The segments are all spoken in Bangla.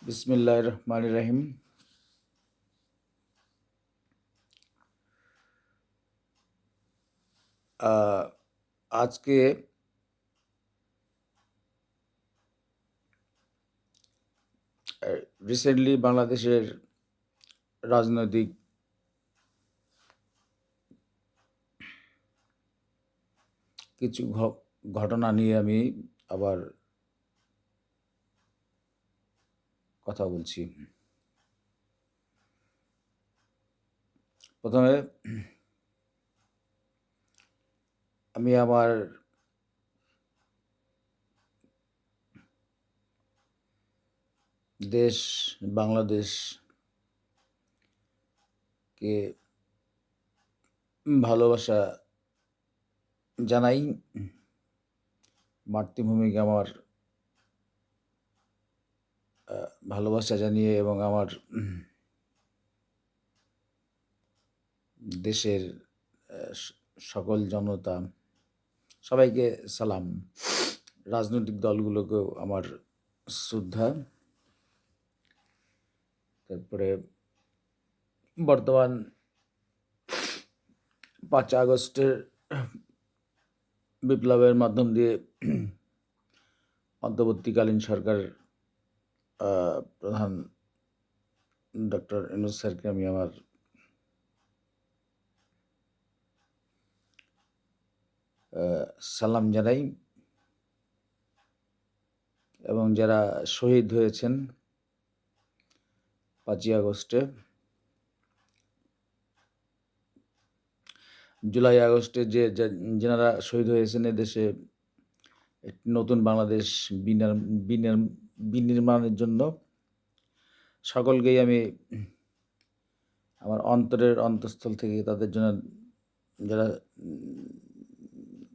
বিসমিল্লাহির রহমানির রহিম। আহ, আজকে রিসেন্টলি বাংলাদেশের রাজনৈতিক কিছু ঘটনা নিয়ে আমি আবার কথা বলছি। প্রথমে আমি আমার দেশ বাংলাদেশকে ভালোবাসা জানাই। মাতৃভূমিকে আমার ভালোবাসা জানিয়ে এবং আমার দেশের সকল জনতা সবাইকে সালাম। রাজনৈতিক দলগুলোকেও আমার শ্রদ্ধা। তারপরে বর্তমান 5 আগস্টের বিপ্লবের মাধ্যম দিয়ে অন্তর্বর্তীকালীন সরকার প্রধান ডক্টর ইউনূস স্যারকে আমি আমার সালাম জানাই এবং যারা শহীদ হয়েছেন 5ই আগস্টে, জুলাই আগস্টে যেনারা শহীদ হয়েছেন এদেশে একটি নতুন বাংলাদেশ বিনির্মাণের জন্য সকলকেই আমি আমার অন্তরের অন্তঃস্থল থেকে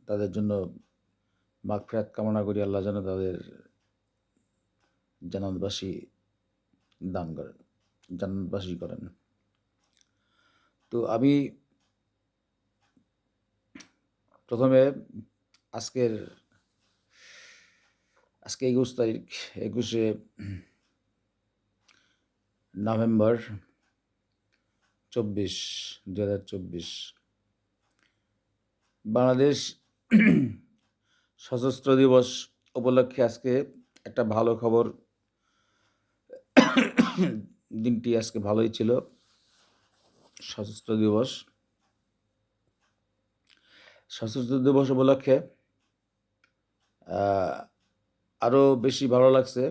তাদের জন্য মাগফিরাত কামনা করি। আল্লাহ যেন তাদের জান্নাতবাসী করেন। তো আমি প্রথমে আজকে 21শে নভেম্বর 2024 বাংলাদেশ সশস্ত্র দিবস উপলক্ষে আজকে একটা ভালো খবর। দিনটি আজকে ভালোই ছিল। সশস্ত্র দিবস উপলক্ষে আরও বেশি ভালো লাগছে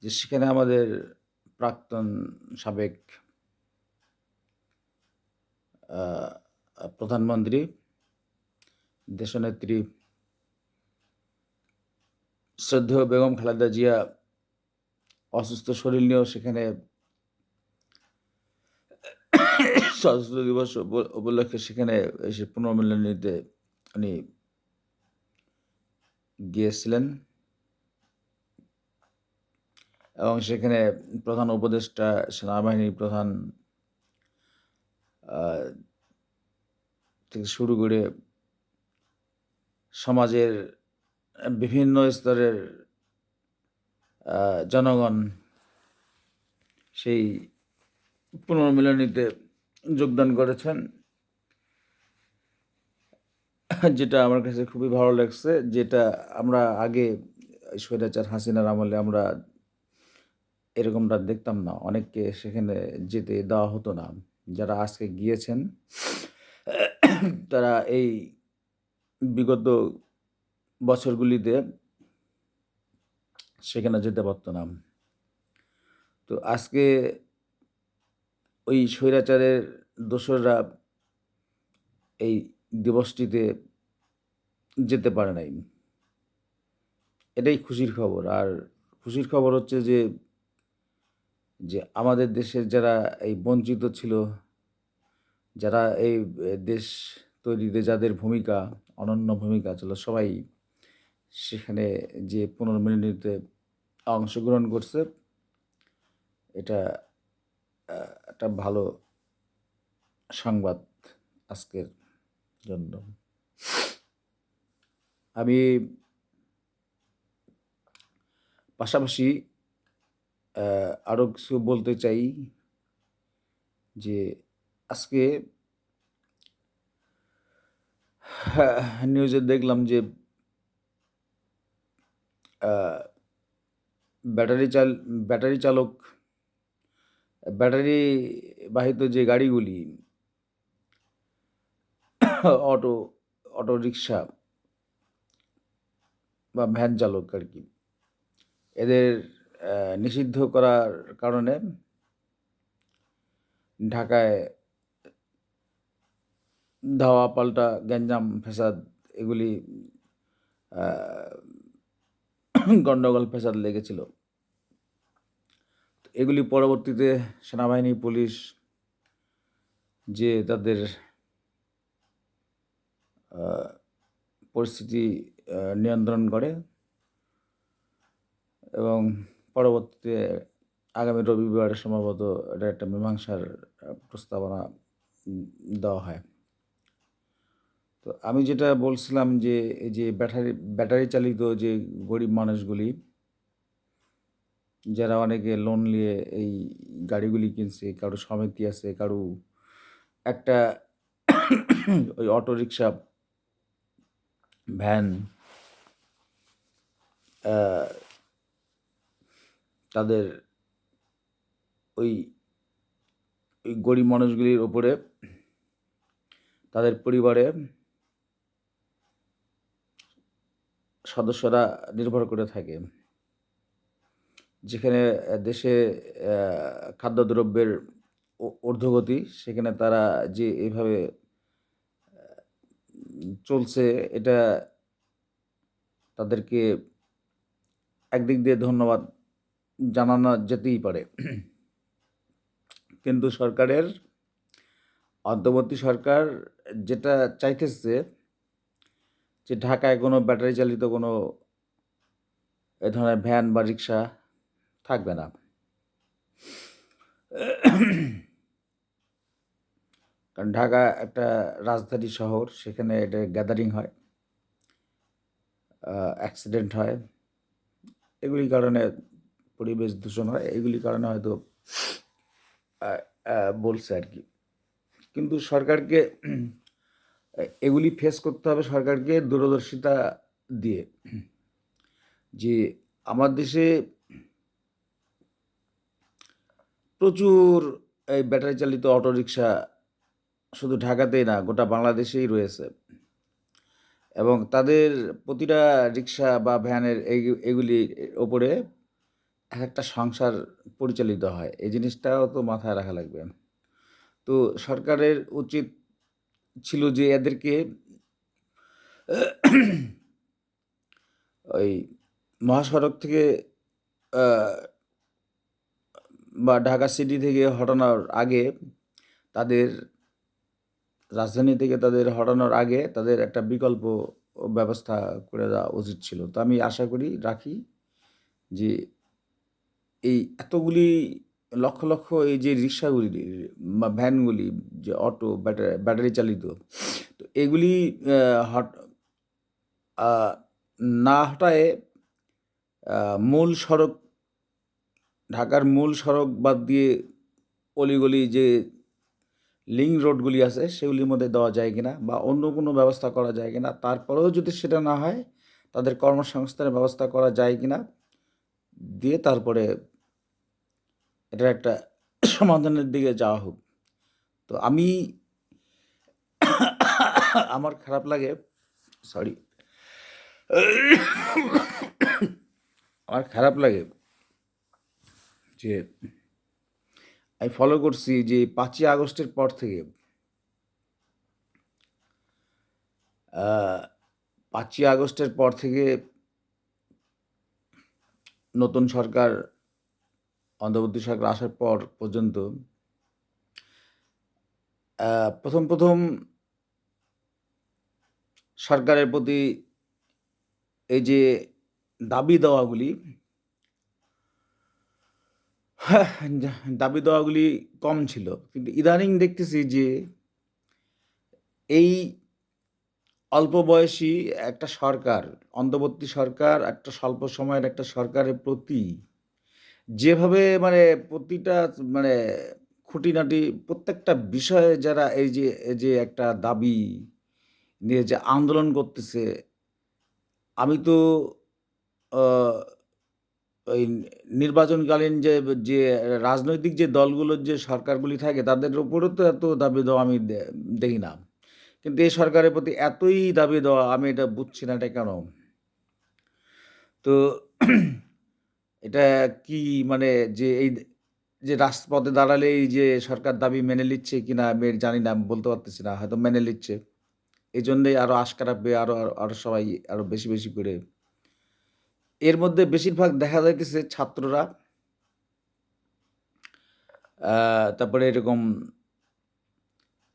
যে সেখানে আমাদের প্রাক্তন সাবেক প্রধানমন্ত্রী, দেশনেত্রী শ্রদ্ধেয় বেগম খালেদা জিয়া অসুস্থ শরীর নিয়েও সেখানে সশস্ত্র দিবস উপলক্ষে সেখানে এসে পুনর্মিলনী নিতে উনি গিয়েছিলেন এবং সেখানে প্রধান উপদেষ্টা, সেনাবাহিনীর প্রধান থেকে শুরু করে সমাজের বিভিন্ন স্তরের জনগণ সেই পুনর্মিলনীতে যোগদান করেছেন, যেটা আমার কাছে খুবই ভালো লাগছে। যেটা আমরা আগে স্বৈরাচার হাসিনার আমলে আমরা এরকমটা দেখতাম না, অনেককে সেখানে যেতে দেওয়া হতো না। যারা আজকে গিয়েছেন তারা এই বিগত বছরগুলিতে সেখানে যেতে পারত না। তো আজকে ওই স্বৈরাচারের দোসররা এই দিবসটিতে যেতে পারে নাই। এটাই খুশির খবর। আর খুশির খবর হচ্ছে যে আমাদের দেশের যারা এই বঞ্চিত ছিল, যারা এই দেশ তৈরিতে যাদের ভূমিকা, অনন্য ভূমিকা ছিল, সবাই সেখানে যে পুনর্মিলনীতে অংশগ্রহণ করছে। এটা একটা ভালো সংবাদ আজকের জন্য। আমি পাশাপাশি আরও কিছু বলতে চাই যে আজকে নিউজে দেখলাম যে আহ, ব্যাটারি চালক ব্যাটারি বাহিত যে গাড়িগুলি অটো অটো রিক্সা বা ভ্যান চালক আর কি, এদের নিষিদ্ধ করার কারণে ঢাকায় ধাওয়া পাল্টা গ্যাঞ্জাম ফ্যাসাদ এগুলি গণ্ডগোল ফ্যাসাদ লেগেছিল। এগুলি পরবর্তীতে সেনাবাহিনী, পুলিশ যে তাদের পরিস্থিতি নিয়ন্ত্রণ করে এবং পরবর্তীতে আগামী রবিবার সম্ভবত এটা একটা মীমাংসার প্রস্তাবনা দেওয়া হয়। তো আমি যেটা বলছিলাম যে এই যে ব্যাটারি চালিত যে গরিব মানুষগুলি যারা অনেকে লোন নিয়ে এই গাড়িগুলি কিনছে, কারো সমিতি আছে, কারো একটা ওই অটো রিক্সা, ভ্যান, তাদের ওই ওই গরিব মানুষগুলির ওপরে তাদের পরিবারে সদস্যরা নির্ভর করে থাকে। যেখানে দেশে খাদ্যদ্রব্যের ঊর্ধ্বগতি, সেখানে তারা যে এভাবে চলছে, এটা তাদেরকে একদিক দিয়ে ধন্যবাদ জানানো যেতেই পারে। কিন্তু অন্তর্বর্তী সরকার যেটা চাইতেছে যে ঢাকায় কোনো ব্যাটারি চালিত কোনো এ ধরনের ভ্যান বা রিক্সা থাকবে না। কারণ ঢাকা একটা রাজধানী শহর, সেখানে এটা গ্যাদারিং হয়, অ্যাক্সিডেন্ট হয়, এগুলির কারণে পরিবেশ দূষণ হয়, এগুলির কারণে হয়তো বলছে আর কি। কিন্তু সরকারকে এগুলি ফেস করতে হবে সরকারকে দূরদর্শিতা দিয়ে, যে আমার দেশে প্রচুর এই ব্যাটারি চালিত অটোরিকশা শুধু ঢাকাতেই না, গোটা বাংলাদেশেই রয়েছে এবং তাদের প্রতিটা রিক্সা বা ভ্যানের এগুলির ওপরে এক একটা সংসার পরিচালিত হয়। এই জিনিসটাও তো মাথায় রাখা লাগবে। তো সরকারের উচিত ছিল যে এদেরকে ওই মহাসড়ক থেকে বা ঢাকা সিটি থেকে হটানোর আগে, তাদের রাজধানী থেকে তাদের হটানোর আগে তাদের একটা বিকল্প ব্যবস্থা করে দেওয়া উচিত ছিল। তো আমি আশা করি, রাখি যে এই এতগুলি লক্ষ লক্ষ এই যে রিক্সাগুলি বা ভ্যানগুলি, যে অটো ব্যাটারি চালিত, তো এগুলি না হটায় মূল সড়ক, ঢাকার মূল সড়ক বাদ দিয়ে অলিগলি যে লিঙ্ক রোডগুলি আছে সেগুলির মধ্যে দেওয়া যায় কিনা বা অন্য কোনো ব্যবস্থা করা যায় কিনা, তারপরেও যদি সেটা না হয় তাদের কর্মসংস্থানের ব্যবস্থা করা যায় কিনা দিয়ে তারপরে এটার একটা সমাধানের দিকে যাওয়া হোক। তো আমার খারাপ লাগে, সরি, আমার খারাপ লাগে যে আমি ফলো করছি যে 5ই আগস্টের পর থেকে 5ই আগস্টের পর থেকে নতুন সরকার, অন্তর্বর্তী সরকার আসার পর পর্যন্ত প্রথম সরকারের প্রতি এই যে দাবি দেওয়াগুলি কম ছিল, কিন্তু ইদানিং দেখতেছি যে এই অল্প বয়সী একটা সরকার, অন্তর্বর্তী সরকার, একটা স্বল্প সময়ের একটা সরকারের প্রতি যেভাবে মানে প্রতিটা মানে খুঁটিনাটি প্রত্যেকটা বিষয়ে যারা এই যে একটা দাবি নিয়ে যে আন্দোলন করতেছে, আমি তো আ ওই নির্বাচনকালীন যে রাজনৈতিক যে দলগুলোর যে সরকারগুলি থাকে তাদের উপরেও তো এত দাবি দেওয়া আমি দেখি না। কিন্তু এই সরকারের প্রতি এতই দাবি দেওয়া আমি এটা বুঝছি না এটা কেন? তো এটা কি মানে যে এই যে রাজপথে দাঁড়ালে এই যে সরকার দাবি মেনে নিচ্ছে কিনা আমি জানি না, আমি বলতে পারতেছি না। হয়তো মেনে নিচ্ছে। এজন্যই আরো আশকারা পেয়ে আরো সবাই আরো বেশি করে। এর মধ্যে বেশিরভাগ দেখা যাইতেছে ছাত্ররা, আ তারপরে এরকম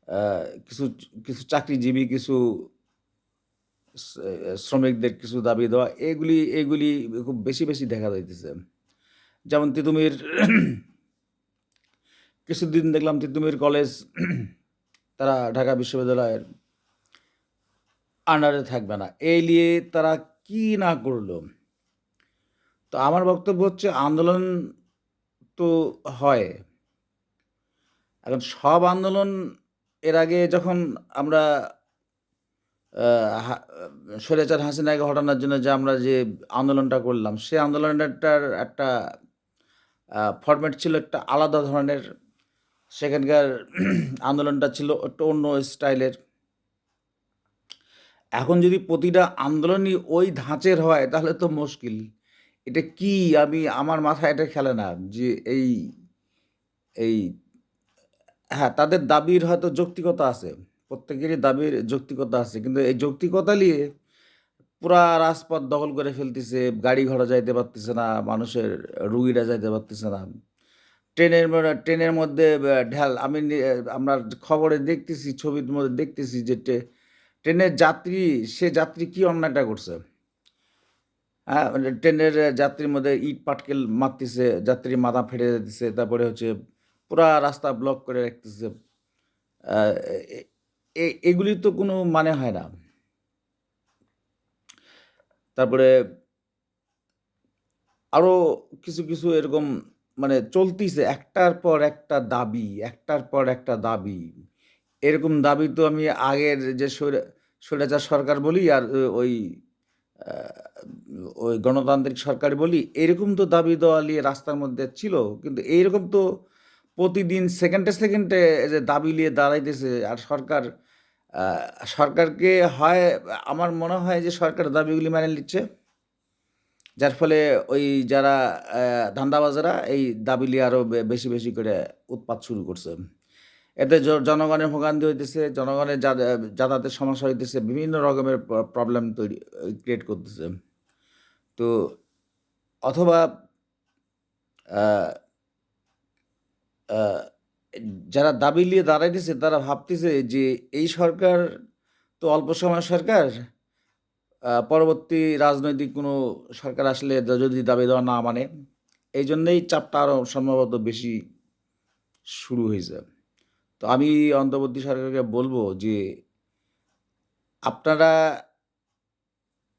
আ কিছু কিছু চাকরিজীবী, কিছু শ্রমিকদের কিছু দাবি দেওয়া এগুলি খুব বেশি দেখা যাইতেছে। যেমন তিতুমির কিছুদিন দেখলাম তিতুমির কলেজ তারা ঢাকা বিশ্ববিদ্যালয়ের আন্ডারে থাকবে না। এই নিয়ে তারা কি না করল। তো আমার বক্তব্য হচ্ছে আন্দোলন তো হয়। এখন সব আন্দোলন এর আগে যখন আমরা আ হা স্বৈরাচার হাসিনাকে হটানোর জন্য যে আমরা আন্দোলনটা করলাম, সে আন্দোলনটার একটা ফরমেট ছিল একটা আলাদা ধরনের। সেখানকার আন্দোলনটা ছিল একটু অন্য স্টাইলের। এখন যদি প্রতিটা আন্দোলনই ওই ধাঁচের হয় তাহলে তো মুশকিল। এটা কি আমার মাথায় এটা খেলে না যে এই হ্যাঁ, তাদের দাবির হয়তো যৌক্তিকতা আছে। প্রত্যেকেরই দাবির যৌক্তিকতা আছে। কিন্তু এই যৌক্তিকতা নিয়ে পুরা রাজপথ দখল করে ফেলতেছে। গাড়ি ঘোড়া যাইতে পারতেছে না। মানুষের রুগীরা যাইতে পারতেছে না। ট্রেনের মধ্যে ঢেল আমি নি আমরা খবরে দেখতেছি, ছবির মধ্যে দেখতেছি যে ট্রেনের যাত্রী, সে যাত্রী কি অন্যায়টা করছে? হ্যাঁ? মানে ট্রেনের যাত্রীর মধ্যে ইট পাটকেল মারতেছে, যাত্রীর মাথা ফেটে যাইতেছে। তারপরে হচ্ছে পুরা রাস্তা ব্লক করে রাখতেছে। আ এ এ এগুলির তো কোনো মানে হয় না। তারপরে আরো কিছু এরকম মানে চলতিছে একটার পর একটা দাবি, একটার পর একটা দাবি। এরকম দাবি তো আমি আগের যে স্বৈরাচার সরকার বলি আর ওই আ ওই গণতান্ত্রিক সরকার বলি, এরকম তো দাবি দেওয়া নিয়ে রাস্তার মধ্যে ছিল। কিন্তু এইরকম তো প্রতিদিন সেকেন্ডে এই যে দাবি নিয়ে দাঁড়াইতেছে আর আ সরকারকে হয় আমার মনে হয় যে সরকার দাবিগুলি মেনে নিচ্ছে। যার ফলে ওই যারা ধান্দাবাজেরা এই দাবি লিয়ে আরো বেশি করে উৎপাত শুরু করছে। এতে জনগণের ভোগান্তি হইতেছে, জনগণের যাতায়াতের সমস্যা হইতেছে, বিভিন্ন রকমের প্রবলেম ক্রিয়েট করতেছে। তো অথবা আ আ যারা দাবি নিয়ে দাঁড়াইতেছে তারা ভাবতেছে যে এই সরকার তো অল্প সময়ের সরকার। পরবর্তী রাজনৈতিক কোনো সরকার আসলে যদি দাবি দেওয়া না মানে, এইজন্যেই চাপটা আরো সম্ভবত বেশি শুরু হইছে। তো আমি অন্তর্বর্তী সরকারকে বলব যে, আপনারা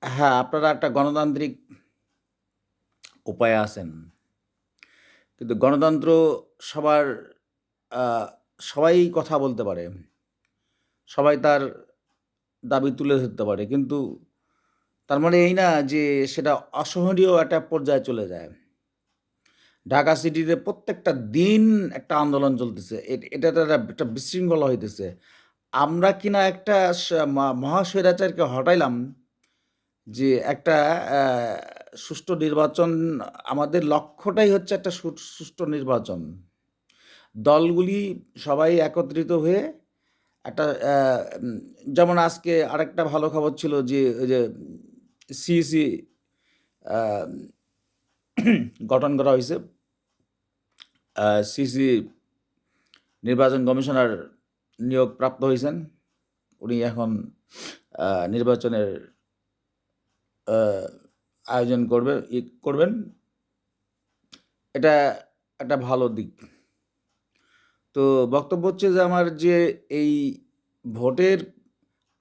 হ্যাঁ, আপনারা একটা গণতান্ত্রিক উপায়ে আছেন। কিন্তু গণতন্ত্র সবার আ সবাই কথা বলতে পারে। সবাই তার দাবি তুলে ধরতে পারে। কিন্তু তার মানে এই না যে সেটা অসহনীয় একটা পর্যায়ে চলে যায়। ঢাকা সিটিতে প্রত্যেকটা দিন একটা আন্দোলন চলতেছে। এটাতে একটা বিশৃঙ্খলা হইতেছে। আমরা কিনা একটা মহাস্বৈরাচারকে হটাইলাম যে একটা অ্যা সুষ্ঠু নির্বাচন, আমাদের লক্ষ্যটাই হচ্ছে একটা সুষ্ঠু নির্বাচন। দলগুলি সবাই একত্রিত হয়ে একটা যেমন আজকে আরেকটা ভালো খবর ছিল যে ওই যে সিইসি আ গঠন করা হইছে। সিইসি নির্বাচন কমিশনার নিয়োগ প্রাপ্ত হইছেন। উনি এখন নির্বাচনের আ আয়োজন করবেন। এটা একটা ভালো দিক। তো বক্তব্য হচ্ছে যে আমার যে এই ভোটের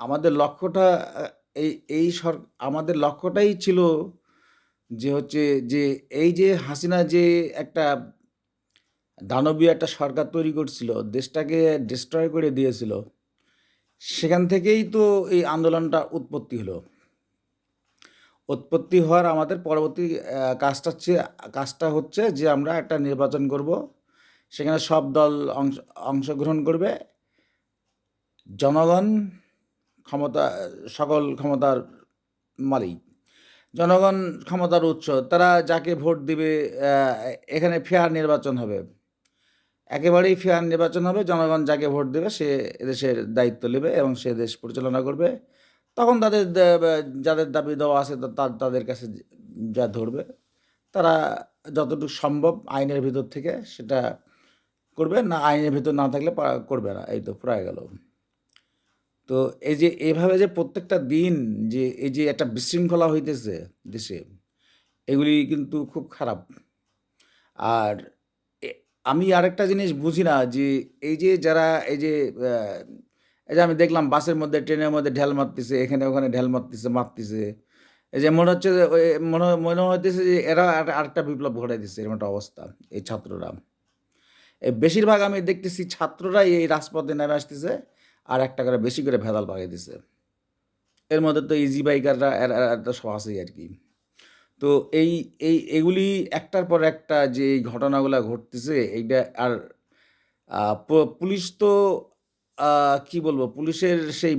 আমাদের লক্ষ্যটা আ এই এই সর আমাদের লক্ষ্যটাই ছিল যে হচ্ছে যে এই যে হাসিনা যে একটা দানবীয় একটা সরকার তৈরি করছিল, দেশটাকে ডিস্ট্রয় করে দিয়েছিল, সেখান থেকেই তো এই আন্দোলনটা উৎপত্তি হলো। উৎপত্তি হওয়ার আমাদের পরবর্তী কাজটা হচ্ছে যে আমরা একটা নির্বাচন করব, সেখানে সব দল অংশগ্রহণ করবে, জনগণ ক্ষমতা সকল ক্ষমতার মালিক, জনগণ ক্ষমতার উৎস, তারা যাকে ভোট দিবে এখানে ফেয়ার নির্বাচন হবে, একেবারেই ফেয়ার নির্বাচন হবে, জনগণ যাকে ভোট দেবে সে দেশের দায়িত্ব নেবে এবং সে দেশ পরিচালনা করবে। তখন যাদের দাবি দেওয়া আছে তাদের কাছে যা ধরবে, তারা যতটুকু সম্ভব আইনের ভিতর থেকে সেটা করবে, না আইনের ভিতর না থাকলে করবে না, এই তো প্রায় গেল। তো এই যে এইভাবে যে প্রত্যেকটা দিন যে এই যে একটা বিশৃঙ্খলা হইতেছে দেশে, এগুলি কিন্তু খুব খারাপ। আর আমি আরেকটা জিনিস বুঝি না যে এই যে যারা এই যে আমি দেখলাম বাসের মধ্যে ট্রেনের মধ্যে ঢেল মারতেছে, এখানে ওখানে ঢেল মারতেছে, এই যে মনে হচ্ছে যে মনে হইতেছে যে এরা আরেকটা বিপ্লব ঘটাই দিচ্ছে, এরকম একটা অবস্থা। এই ছাত্ররা, বেশিরভাগ আমি দেখতেছি ছাত্ররাই এই রাজপথে নেমে আসতেছে আর একটা করে বেশি করে ভেজাল পাকিয়ে দিছে। এর মধ্যে তো ইজি বাইকাররা এরা তো সব আছেই আর কি। তো এগুলি একটার পর একটা যে এই ঘটনাগুলো ঘটতেছে, এইটা আর পুলিশ তো কি বলবো, পুলিশের সেই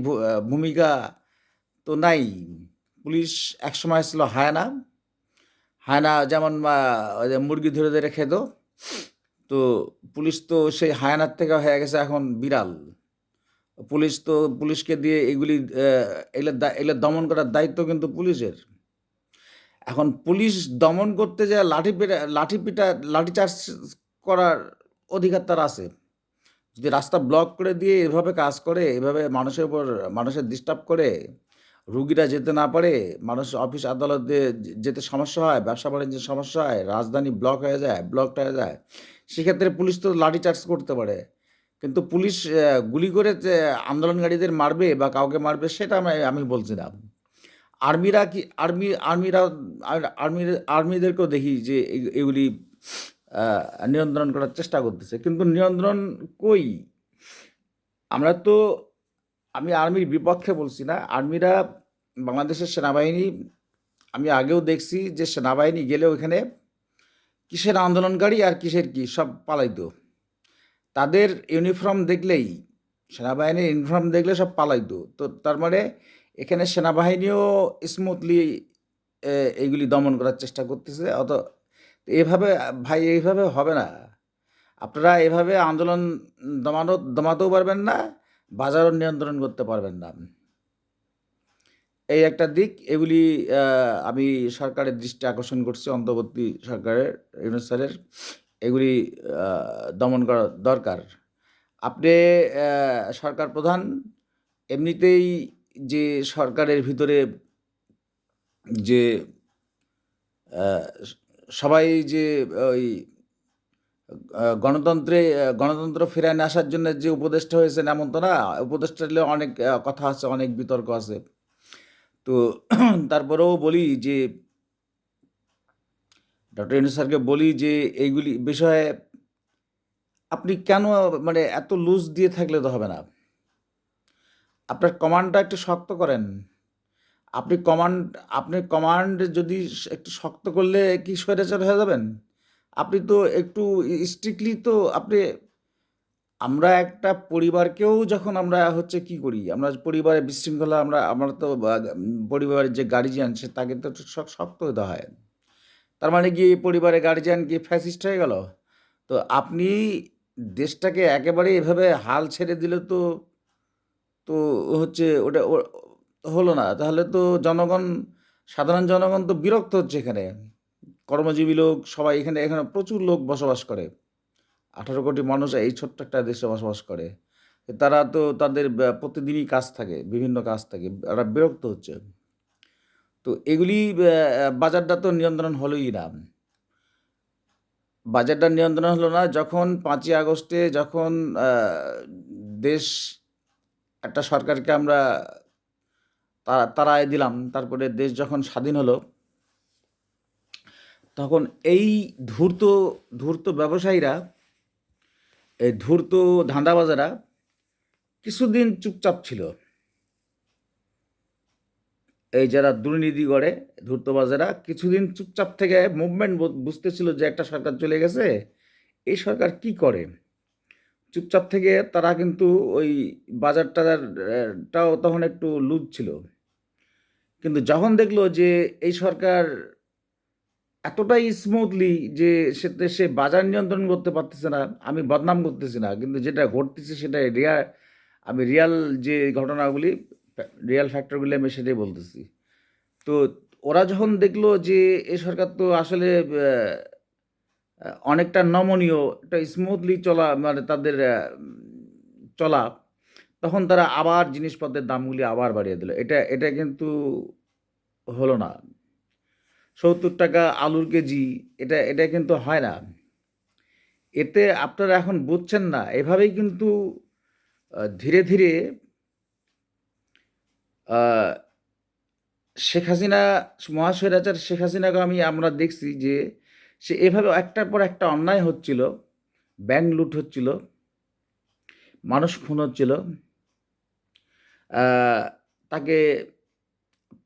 ভূমিকা তো নাই। পুলিশ একসময় ছিল হায়না, হায়না যেমন ওই যে মুরগি ধরে ধরে খেত, তো পুলিশ তো সেই হায়নার থেকে হয়ে গেছে এখন বিড়াল। পুলিশ তো পুলিশকে দিয়ে এগুলি এগুলো দমন করার দায়িত্ব কিন্তু পুলিশের। এখন পুলিশ দমন করতে যায় লাঠিচার্জ করার অধিকার তার আছে। যদি রাস্তা ব্লক করে দিয়ে এভাবে কাজ করে, এভাবে মানুষের ডিস্টার্ব করে, রুগীরা যেতে না পারে, মানুষ অফিস আদালতে যেতে সমস্যা হয়, ব্যবসা বাণিজ্যের সমস্যা হয়, রাজধানী ব্লকড হয়ে যায়, সেক্ষেত্রে পুলিশ তো লাঠিচার্জ করতে পারে। কিন্তু পুলিশ গুলি করে যে আন্দোলনকারীদের মারবে বা কাউকে মারবে সেটা আমি বলছি না। আর্মিরা কি আর্মি আর্মিরা আর্মিদেরকেও দেখি যে এগুলি নিয়ন্ত্রণ করার চেষ্টা করতেছে, কিন্তু নিয়ন্ত্রণ কই? আমরা তো, আমি আর্মির বিপক্ষে বলছি না, আর্মিরা বাংলাদেশের সেনাবাহিনী, আমি আগেও দেখছি যে সেনাবাহিনী গেলে ওইখানে কিসের আন্দোলনকারী আর কিসের কি সব পালাইতো। তাদের ইউনিফর্ম দেখলেই, সেনাবাহিনীর ইউনিফর্ম দেখলে সব পালাইতো। তো তার মানে এখানে সেনাবাহিনীও স্মুথলি এইগুলি দমন করার চেষ্টা করতেছে। এভাবে ভাই, এইভাবে হবে না। আপনারা এভাবে আন্দোলন দমাতেও পারবেন না, বাজারও নিয়ন্ত্রণ করতে পারবেন না। এই একটা দিক, এগুলি আমি সরকারের দৃষ্টি আকর্ষণ করছি, অন্তর্বর্তী সরকারের, ইউনূস স্যারের, এগুলি দমন করা দরকার। আপনি সরকার প্রধান, এমনিতেই যে সরকারের ভিতরে যে সবাই যে ওই গণতন্ত্র ফেরায় নিয়ে আসার জন্য যে উপদেষ্টা হয়েছেন এমন তো না। উপদেষ্টা নিয়ে অনেক কথা আছে, অনেক বিতর্ক আছে। তো তারপরেও বলি যে ডক্টর ইউনূস স্যারকে বলি যে এইগুলি বিষয়ে আপনি কেন মানে এত লুজ দিয়ে থাকলে তো হবে না। আপনার কমান্ডটা একটু শক্ত করেন। আপনি কমান্ড আপনি কমান্ড যদি একটু শক্ত করলে কি স্বৈরাচার হয়ে যাবেন? আপনি তো একটু স্ট্রিক্টলি তো আপনি, আমরা একটা পরিবারকেও যখন আমরা হচ্ছে কি করি, আমরা পরিবারে বিশৃঙ্খলা, আমরা তো পরিবারের যে গার্ডিয়ান তাকে তো একটু শক্ত হতে হয়। তার মানে কি পরিবারের গার্ডিয়ান কি ফ্যাসিস্ট হয়ে গেল? তো আপনি দেশটাকে একেবারে এভাবে হাল ছেড়ে দিলে তো, তো হচ্ছে ওটা হলো না। তাহলে তো সাধারণ জনগণ তো বিরক্ত হচ্ছে এখানে। কর্মজীবী লোক সবাই এখানে এখানে প্রচুর লোক বসবাস করে। 18 কোটি মানুষ এই ছোট্ট একটা দেশে বসবাস করে। তারা তো তাদের প্রতিদিনই কাজ থাকে, বিভিন্ন কাজ থাকে। এরা বিরক্ত হচ্ছে। তো এগুলি বাজারটা তো নিয়ন্ত্রণ হলোই না। বাজারটা নিয়ন্ত্রণ হলো না যখন 5ই আগস্টে যখন দেশ, একটা সরকারকে আমরা তাড়ায় দিলাম, তারপরে দেশ যখন স্বাধীন হলো, তখন এই ধূর্ত ধূর্ত ব্যবসায়ীরা, এই ধূর্ত ধান্দাবাজেরা কিছুদিন চুপচাপ ছিল। এই যারা দুর্নীতি করে ধূর্তবাজেরা কিছুদিন চুপচাপ থেকে মুভমেন্ট বুঝতেছিল যে একটা সরকার চলে গেছে, এই সরকার কি করে। চুপচাপ থেকে তারা কিন্তু ওই বাজার টাজারটাও তখন একটু লুজ ছিল। কিন্তু যখন দেখলো যে এই সরকার এতটাই স্মুথলি যে সে বাজার নিয়ন্ত্রণ করতে পারতেছে না, আমি বদনাম করতেছি না, কিন্তু যেটা ঘটতেছে সেটা আমি রিয়াল যে ঘটনাগুলি, রিয়াল ফ্যাক্টরগুলি আমি সেটাই বলতেছি। তো ওরা যখন দেখলো যে এই সরকার তো আসলে অনেকটা নমনীয়, একটা স্মুথলি চলা, মানে তাদের চলা, তখন তারা আবার জিনিসপত্রের দামগুলি আবার বাড়িয়ে দিল। এটা এটা কিন্তু হলো না। ৭০ টাকা আলুর কেজি, এটা এটা কিন্তু হয় না। এতে আপনারা এখন বুঝছেন না, এভাবেই কিন্তু ধীরে ধীরে আহ, শেখ হাসিনা, মহাস্বৈরাচার শেখ হাসিনাকে আমরা দেখছি যে সে এভাবে একটার পর একটা অন্যায় হচ্ছিল, ব্যাংক লুট হচ্ছিল, মানুষ খুন হচ্ছিল, তাকে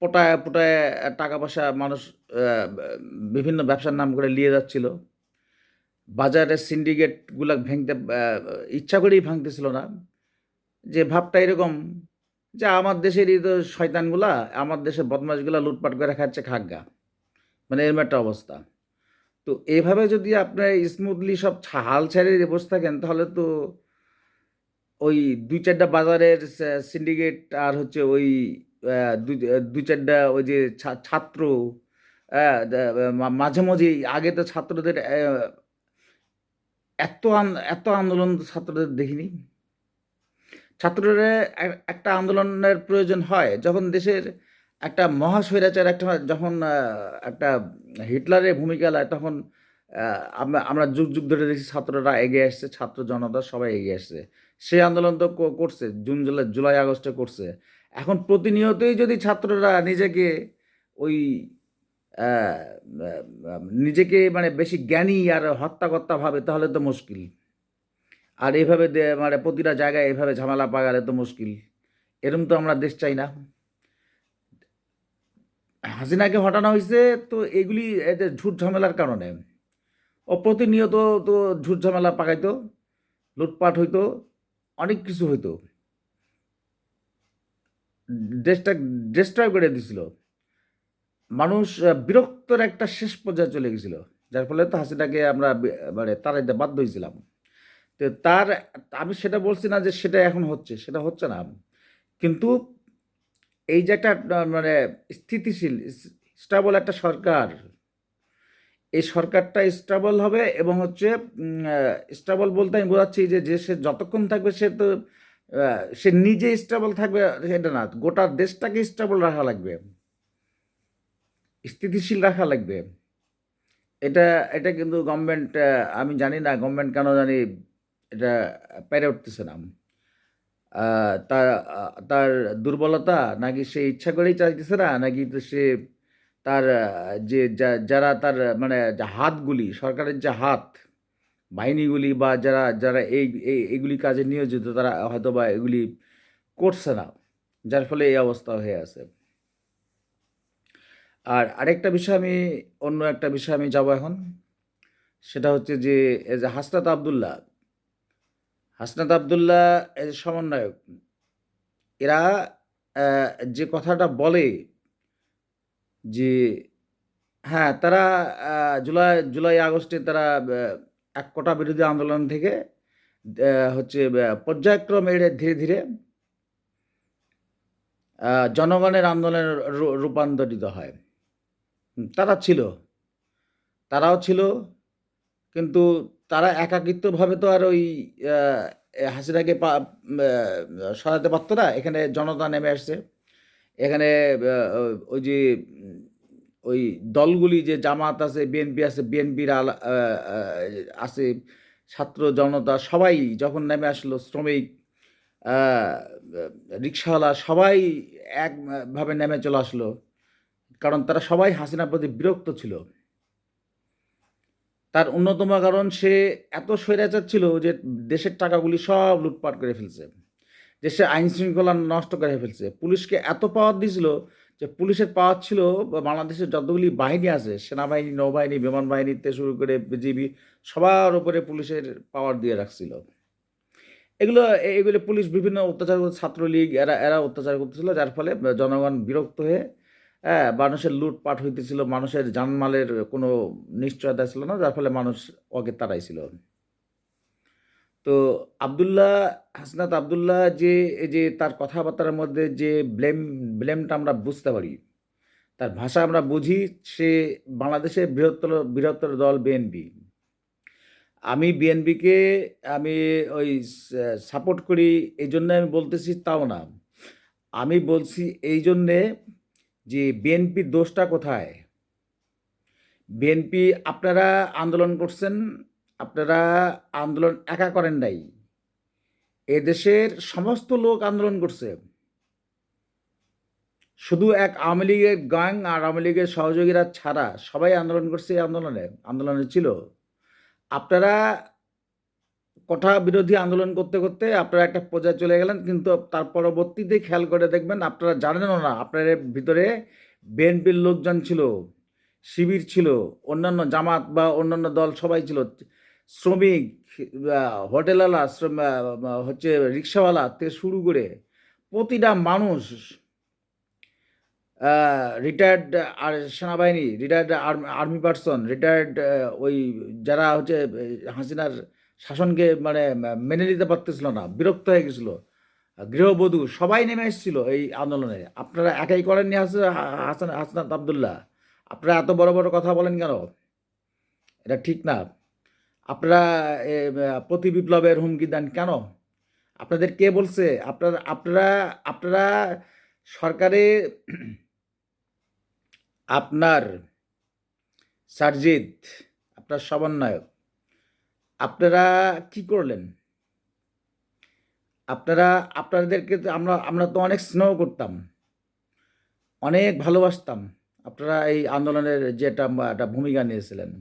পটায় পটায় টাকা পয়সা মানুষ বিভিন্ন ব্যবসার নাম করে নিয়ে যাচ্ছিল। বাজারের সিন্ডিকেটগুলো ভেঙতে ইচ্ছা করেই ভাঙতেছিল না, যে ভাবটা এরকম যে আমার দেশেরই তো শয়তানগুলা, আমার দেশের বদমাশগুলা লুটপাট করে খাচ্ছে, খাগা, মানে এরকম একটা অবস্থা। তো এভাবে যদি আপনার স্মুথলি সব হাল ছেড়ে বসে থাকেন, তাহলে তো ওই দুই চারটা বাজারের সিন্ডিকেট আর হচ্ছে ওই দুই চারটা ওই যে ছাত্র, মাঝে মাঝে আগে তো ছাত্রদের এত আন্দোলন ছাত্রদের দেখিনি। ছাত্ররা একটা আন্দোলনের প্রয়োজন হয় যখন দেশের একটা মহাস্বৈরাচার, একটা যখন একটা হিটলারের ভূমিকা নেয়, তখন আমরা আমরা যুগ যুগ ধরে দেখছি ছাত্ররা এগিয়ে আসছে, ছাত্র জনতা সবাই এগিয়ে আসছে। সেই আন্দোলন তো করছে, জুন জুলাই জুলাই আগস্টে করছে। এখন প্রতিনিয়তই যদি ছাত্ররা নিজেকে ওই আহ, নিজেকে মানে বেশি জ্ঞানী আর হত্যাকর্তা ভাবে, তাহলে তো মুশকিল। আর এইভাবে মানে প্রতিটা জায়গায় এইভাবে ঝামেলা পাকালে তো মুশকিল। এরম তো আমরা দেশ চাই না। হাসিনাকে হটানো হয়েছে তো এগুলি এদের ঝুট ঝামেলার কারণে। ও প্রতিনিয়ত তো ঝুট ঝামেলা পাকাইতো, লুটপাট হইতো, অনেক কিছু হইতো, দেশটা ডিস্ট্রয় করে দিছিল। মানুষ বিরক্তর একটা শেষ পর্যায়ে চলে গেছিল, যার ফলে তো হাসিনাকে আমরা মানে তাড়াইতে বাধ্য হয়েছিলাম। তো আমি সেটা বলছি না যে সেটা এখন হচ্ছে, সেটা হচ্ছে না, কিন্তু এই যে একটা মানে স্থিতিশীল স্টেবল একটা সরকার, এই সরকারটা স্টেবল হবে এবং হচ্ছে স্টেবল বলতে আমি বোঝাচ্ছি যে সে যতক্ষণ থাকবে সে তো সে নিজে স্টেবল থাকবে সেটা না, গোটা দেশটাকে স্টেবল রাখা লাগবে, স্থিতিশীল রাখা লাগবে। এটা এটা কিন্তু গভর্নমেন্ট, আমি জানি না গভর্নমেন্ট কেন জানি এটা পেরে উঠতেছে না। তার তার দুর্বলতা, নাকি সে ইচ্ছা করেই চাইতেছে না, নাকি তো সে তার যে যারা তার মানে হাতগুলি, সরকারের যে হাত বাহিনীগুলি বা যারা যারা এইগুলি কাজে নিয়োজিত, তারা হয়তো বা এগুলি করছে না, যার ফলে এই অবস্থা হয়ে আছে। আর আরেকটা বিষয় আমি, অন্য একটা বিষয় আমি যাব এখন, সেটা হচ্ছে যে এই যে হাসনাত আবদুল্লাহ এই যে সমন্বয়ক, এরা যে কথাটা বলে যে হ্যাঁ তারা জুলাই জুলাই আগস্টে তারা এক কোটা বিরোধী আন্দোলন থেকে হচ্ছে পর্যায়ক্রমে এটা ধীরে ধীরে জনগণের আন্দোলনে রূপান্তরিত হয়। তারা ছিল, তারাও ছিল, কিন্তু তারা একাকিত্বভাবে তো আর ওই হাসিনাকে সরাতে পারতো না। এখানে জনতা নেমে আসছে, এখানে ওই যে ওই দলগুলি যে জামাত আছে, বিএনপি আছে, বিএনপির আছে, ছাত্র জনতা সবাই যখন নেমে আসলো, শ্রমিক, আহ, রিক্সাওয়ালা সবাই একভাবে নেমে চলে আসলো, কারণ তারা সবাই হাসিনার প্রতি বিরক্ত ছিল। তার অন্যতম কারণ সে এত স্বৈরাচার ছিল যে দেশের টাকাগুলি সব লুটপাট করে ফেলছে, দেশের আইন শৃঙ্খলা নষ্ট করে ফেলছে, পুলিশকে এত পাওয়ার দিয়েছিল যে পুলিশের পাওয়ার ছিল বাংলাদেশের যতগুলি বাহিনী আছে, সেনাবাহিনী, নৌবাহিনী, বিমান বাহিনীতে শুরু করে বিজিবি, সবার উপরে পুলিশের পাওয়ার দিয়ে রাখছিল। এগুলো পুলিশ বিভিন্ন অত্যাচার ছাত্রলীগ এরা এরা অত্যাচার করতেছিল, যার ফলে জনগণ বিরক্ত হয়ে মানুষের লুটপাট হইতেছিল, মানুষের জানমালের কোনো নিশ্চয়তা ছিল না, যার ফলে মানুষ ওকে তাড়াইছিল। তো আবদুল্লাহ, হাসনাত আবদুল্লাহ যে এই যে তার কথাবার্তার মধ্যে যে ব্লেমটা আমরা বুঝতে পারি, তার ভাষা আমরা বুঝি, সে বাংলাদেশের বৃহত্তর বৃহত্তর দল বিএনপি। আমি বিএনপিকে আমি ওই সাপোর্ট করি এই জন্য আমি বলতেছি তাও না, আমি বলছি এই জন্যে যে বিএনপির দোষটা কোথায়। বিএনপি আপনারা আন্দোলন করছেন, আপনারা আন্দোলন একা করেন নাই, এদেশের সমস্ত লোক আন্দোলন করছে। শুধু এক আওয়ামী লীগের গ্যাং আর আওয়ামী লীগের সহযোগীরা ছাড়া সবাই আন্দোলন করছে, এই আন্দোলনে ছিল। আপনারা কোঠা বিরোধী আন্দোলন করতে করতে আপনারা একটা পর্যায়ে চলে গেলেন, কিন্তু তার পরবর্তীতে খেয়াল করে দেখবেন আপনারা জানেনও না আপনাদের ভিতরে বিএনপির লোকজন ছিল, শিবির ছিল, অন্যান্য জামাত বা অন্যান্য দল সবাই ছিল, শ্রমিক, হোটেলওয়ালা, হচ্ছে রিক্সাওয়ালা থেকে শুরু করে প্রতিটা মানুষ, রিটায়ার্ড আর সেনাবাহিনী, রিটায়ার্ড আর্মি পার্সন, রিটায়ার্ড ওই যারা হচ্ছে হাসিনার শাসনকে মানে মেনে নিতে পারতেছিল না, বিরক্ত হয়ে গেছিল, গৃহবধূ, সবাই নেমে এসেছিল এই আন্দোলনে। আপনারা একাই করেননি হাসনাত আবদুল্লাহ, আপনারা এত বড় বড় কথা বলেন কেন? এটা ঠিক না। আপনারা প্রতি বিপ্লবের হুমকি দেন কেন? আপনাদের কে বলছে? আপনারা আপনারা আপনারা সরকারে আপনার সারজিদ, আপনার সমন্বয়ক, আপনারা কি করলেন? আপনারা আপনাদেরকে তো আমরা আমরা তো অনেক স্নেহ করতাম, অনেক ভালোবাসতাম। আপনারা এই আন্দোলনের যে একটা ভূমিকা নিয়েছিলেন।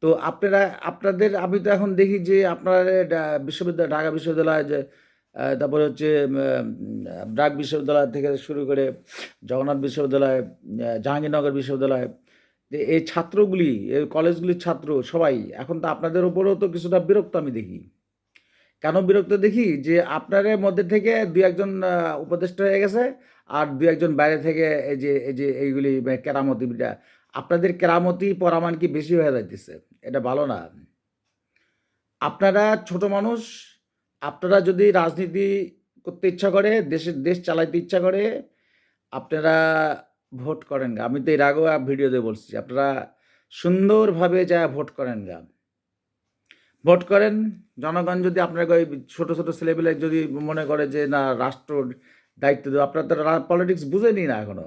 তো আপনারা আপনাদের আমি তো এখন দেখি যে আপনার বিশ্ববিদ্যালয়, ঢাকা বিশ্ববিদ্যালয়, যে তারপরে হচ্ছে ব্র্যাক বিশ্ববিদ্যালয় থেকে শুরু করে জগন্নাথ বিশ্ববিদ্যালয়, জাহাঙ্গীরনগর বিশ্ববিদ্যালয়, যে এই ছাত্রগুলি, এই কলেজগুলির ছাত্র সবাই এখন তো আপনাদের উপরেও তো কিছুটা বিরক্ত আমি দেখি। কেন বিরক্ত দেখি? যে আপনাদের মধ্যে থেকে দুই একজন উপদেষ্টা হয়ে গেছে, আর দুই একজন বাইরে থেকে এই যে এইগুলি কেরামতিটা, আপনাদের কেরামতি পরামান কি বেশি হয়ে যাইতেছে, এটা ভালো না। আপনারা ছোট মানুষ, আপনারা যদি রাজনীতি করতে ইচ্ছা করে, দেশ চালাইতে ইচ্ছা করে, আপনারা ভোট করেন গা। আমি তো এর আগেও ভিডিওতে বলছি, আপনারা সুন্দরভাবে যা ভোট করেন গা, ভোট করেন। জনগণ যদি আপনাকে ওই ছোট ছোট ছেলেপেলে যদি মনে করে যে না রাষ্ট্র দায়িত্ব দেবে, আপনারা তো পলিটিক্স বুঝেনি না এখনো,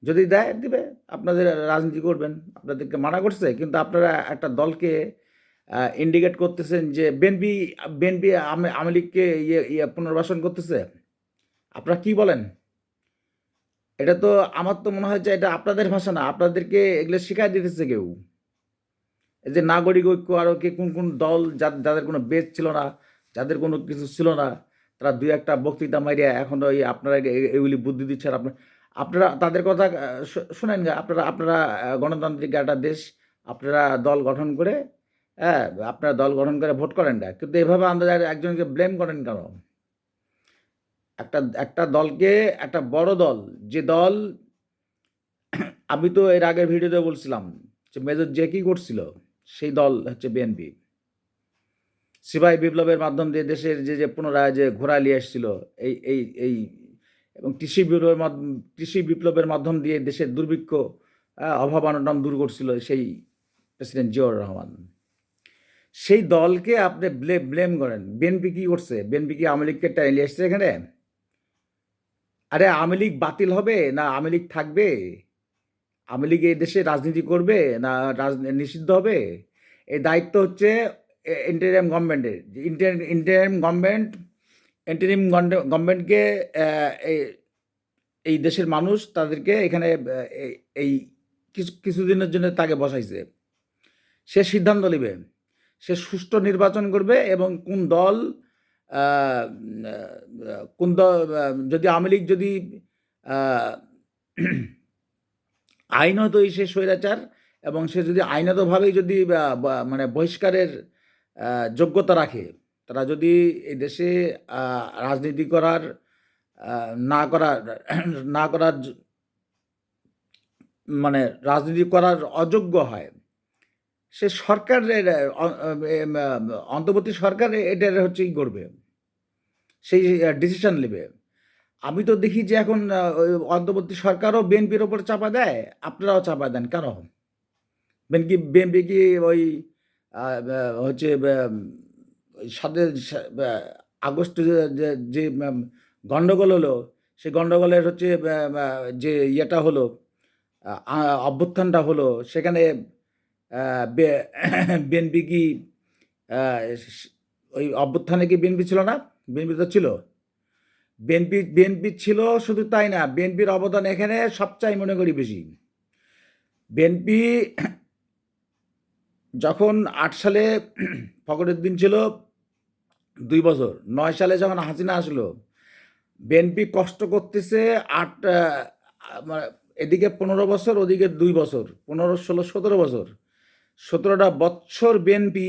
যদি দেয় দিবে, আপনাদের রাজনীতি করবেন, আপনাদেরকে মানা করছে, কিন্তু আপনারা একটা দলকে ইন্ডিকেট করতেছেন যে বিএনপি বিএনপি আওয়ামী লীগকে পুনর্বাসন করতেছে। আপনারা কি বলেন? এটা তো আমার তো মনে হয় যে এটা আপনাদের ভাষা না, আপনাদেরকে এগুলো শিখাই দিতেছে কেউ। এই যে নাগরিক ঐক্য আরও কি কোন কোন দল যাদের কোনো বেজ ছিল না, যাদের কোনো কিছু ছিল না, তারা দুই একটা বক্তৃতা মারিয়া এখন ওই আপনারা এগুলি বুদ্ধি দিচ্ছেন। আপনারা তাদের কথা শুনেন গা। আপনারা আপনারা গণতান্ত্রিক একটা দেশ, আপনারা দল গঠন করে, হ্যাঁ, আপনারা দল গঠন করে ভোট করেন না, কিন্তু এভাবে আমরা একজনকে ব্লেম করেন কেন? একটা একটা দলকে, একটা বড় দল, যে দল, আমি তো এর আগের ভিডিওতে বলছিলাম যে মেজর যে কি করছিল, সেই দল হচ্ছে বিএনপি। সিপাহী বিপ্লবের মাধ্যম দিয়ে দেশের যে পুনরায় যে ঘোরায় নিয়ে এসেছিল, এই এই এই এবং কৃষি বিপ্লবের মাধ্যম দিয়ে দেশের দুর্ভিক্ষ, অভাব অনটন দূর করছিল সেই প্রেসিডেন্ট জিয়াউর রহমান। সেই দলকে আপনি ব্লেম করেন। বিএনপি কি করছে? বিএনপি কি আওয়ামী লীগকে টেনে নিয়ে এসছে এখানে? আরে আওয়ামী লীগ বাতিল হবে না আওয়ামী লীগ থাকবে? আওয়ামী লীগ এই দেশে রাজনীতি করবে না নিষিদ্ধ হবে? এই দায়িত্ব হচ্ছে ইন্টারিম গভর্নমেন্টের। ইন্টারিম গভর্নমেন্টকে এই দেশের মানুষ তাদেরকে এখানে এই কিছুদিনের জন্য তাকে বসাইছে। সে সিদ্ধান্ত নেবে, সে সুষ্ঠু নির্বাচন করবে এবং কোন দল আহ, কোন দল যদি আওয়ামী লীগ যদি আহ, আইনতই সে স্বৈরাচার এবং সে যদি আইনতভাবেই যদি মানে বহিষ্কারের যোগ্যতা রাখে, তারা যদি এই দেশে রাজনীতি করার না করার না করার মানে রাজনীতি করার অযোগ্য হয়, সে সরকারের অন্তর্বর্তী সরকার এটার হচ্ছে ই করবে, সেই ডিসিশন নেবে। আমি তো দেখি যে এখন ওই অন্তর্বর্তী সরকারও বিএনপির ওপর চাপা দেয়, আপনারাও চাপা দেন কেন? বিএনপি কি ওই হচ্ছে ওই আগস্টে যে গণ্ডগোল হলো, সেই গণ্ডগোলের হচ্ছে যে ইয়েটা হলো, অভ্যুত্থানটা হলো, সেখানে বিএনপি কি ওই অভ্যুত্থানে কি বিএনপি ছিল না? বিএনপি তো ছিল। বিএনপি ছিল, শুধু তাই না, বিএনপির অবদান এখানে সবচাই মনে করি বেশি। বিএনপি যখন ৮ সালে ফখরুদ্দিন ছিল ২ বছর, ৯ সালে যখন হাসিনা আসলো, বিএনপি কষ্ট করতেছে মানে এদিকে ১৫ বছর, ওদিকে ২ বছর, ১৫, ১৬, ১৭ বছর, ১৭টা বছর বিএনপি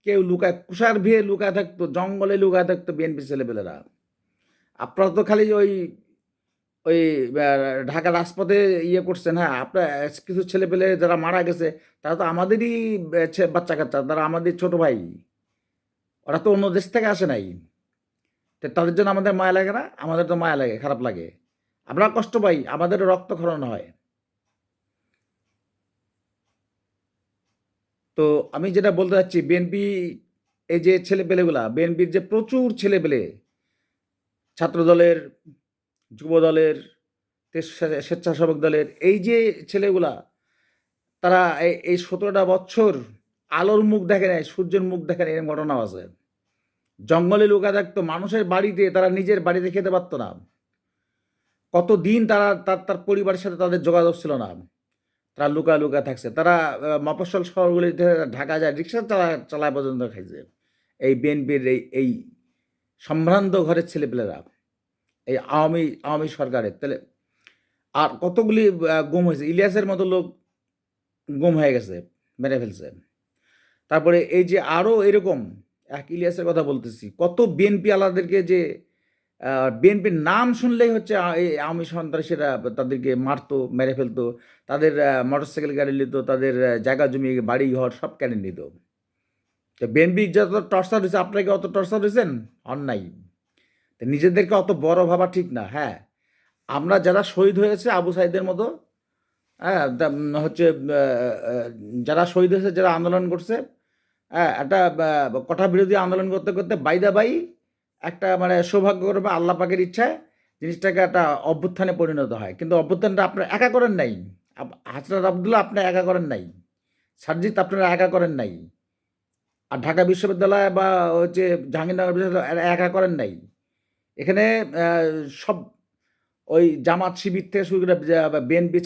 কেউ লুকায়, কুষার ভিড়ে লুকায় থাকতো, জঙ্গলে লুকায় থাকতো বিএনপি ছেলেপেলেরা। আপনারা তো খালি ওই ওই ঢাকা রাজপথে ইয়ে করছেন, হ্যাঁ, আপনার কিছু ছেলেপেলে যারা মারা গেছে তারা তো আমাদেরই বাচ্চা কাচ্চা, তারা আমাদের ছোট ভাই, ওরা তো অন্য দেশ থেকে আসে নাই। তো তাদের জন্য আমাদের মায়া লাগে না? আমাদের তো মায়া লাগে, খারাপ লাগে, আমরা কষ্ট পাই, আমাদের রক্তক্ষরণ হয়। তো আমি যেটা বলতে চাচ্ছি, বিএনপি এই যে ছেলেপেলেগুলা, বিএনপির যে প্রচুর ছেলেপেলে, ছাত্রদলের, যুবদলের, স্বেচ্ছাসেবক দলের, এই যে ছেলেগুলা, তারা এই ১৭টা বছর আলোর মুখ দেখে নেয়, সূর্যের মুখ দেখে নেয়, এরকম ঘটনাও আছে। জঙ্গলে লুকা থাকতো, মানুষের বাড়িতে, তারা নিজের বাড়িতে খেতে পারতো না। কতদিন তারা তার পরিবারের সাথে তাদের যোগাযোগ ছিল না, তারা লুকা থাকছে। তারা মফস্বল শহরগুলিতে ঢাকা যায়, রিক্সা চালায় পর্যন্ত খাইছে এই বিএনপির এই সম্ভ্রান্ত ঘরের ছেলেপেলেরা, এই আওয়ামী সরকারের। তাহলে আর কতগুলি গুম হয়েছে, ইলিয়াসের মতো লোক গুম হয়ে গেছে, মেরে ফেলছে। তারপরে এই যে আরও এরকম, এক ইলিয়াসের কথা বলতেছি, কত বিএনপি আলাদেরকে যে বিএনপির নাম শুনলেই হচ্ছে এই আওয়ামী সন্ত্রাসীরা তাদেরকে মারতো, মেরে ফেলতো, তাদের মোটরসাইকেল গাড়ি নিত, তাদের জায়গা জমি, বাড়ি ঘর সব কেড়ে নিত। তো বিএনপি যত টর্চার হয়েছে, আপনারা কি অত টর্চার হয়েছেন? অন্যায়। তো নিজেদেরকে অত বড় ভাবা ঠিক না। হ্যাঁ, আমরা যারা শহীদ হয়েছে আবু সাইদের মতো, হ্যাঁ, হচ্ছে যারা শহীদ হয়েছে, যারা আন্দোলন করছে, হ্যাঁ, একটা কঠা বিরোধী আন্দোলন করতে করতে বাইদা বাই একটা মানে সৌভাগ্যক্রমে আল্লাহ পাকের ইচ্ছায় জিনিসটাকে একটা অভ্যুত্থানে পরিণত হয়। কিন্তু অভ্যুত্থানটা আপনারা একা করেন নাই, হাসনাত আবদুল্লাহ আপনি একা করেন নাই, সারজিৎ আপনারা একা করেন নাই, আর ঢাকা বিশ্ববিদ্যালয় বা হচ্ছে জাহাঙ্গীরনগর বিশ্ববিদ্যালয় এরা একা করেন নাই। এখানে সব ওই জামাত শিবির থেকে শুরু করে বিএনপি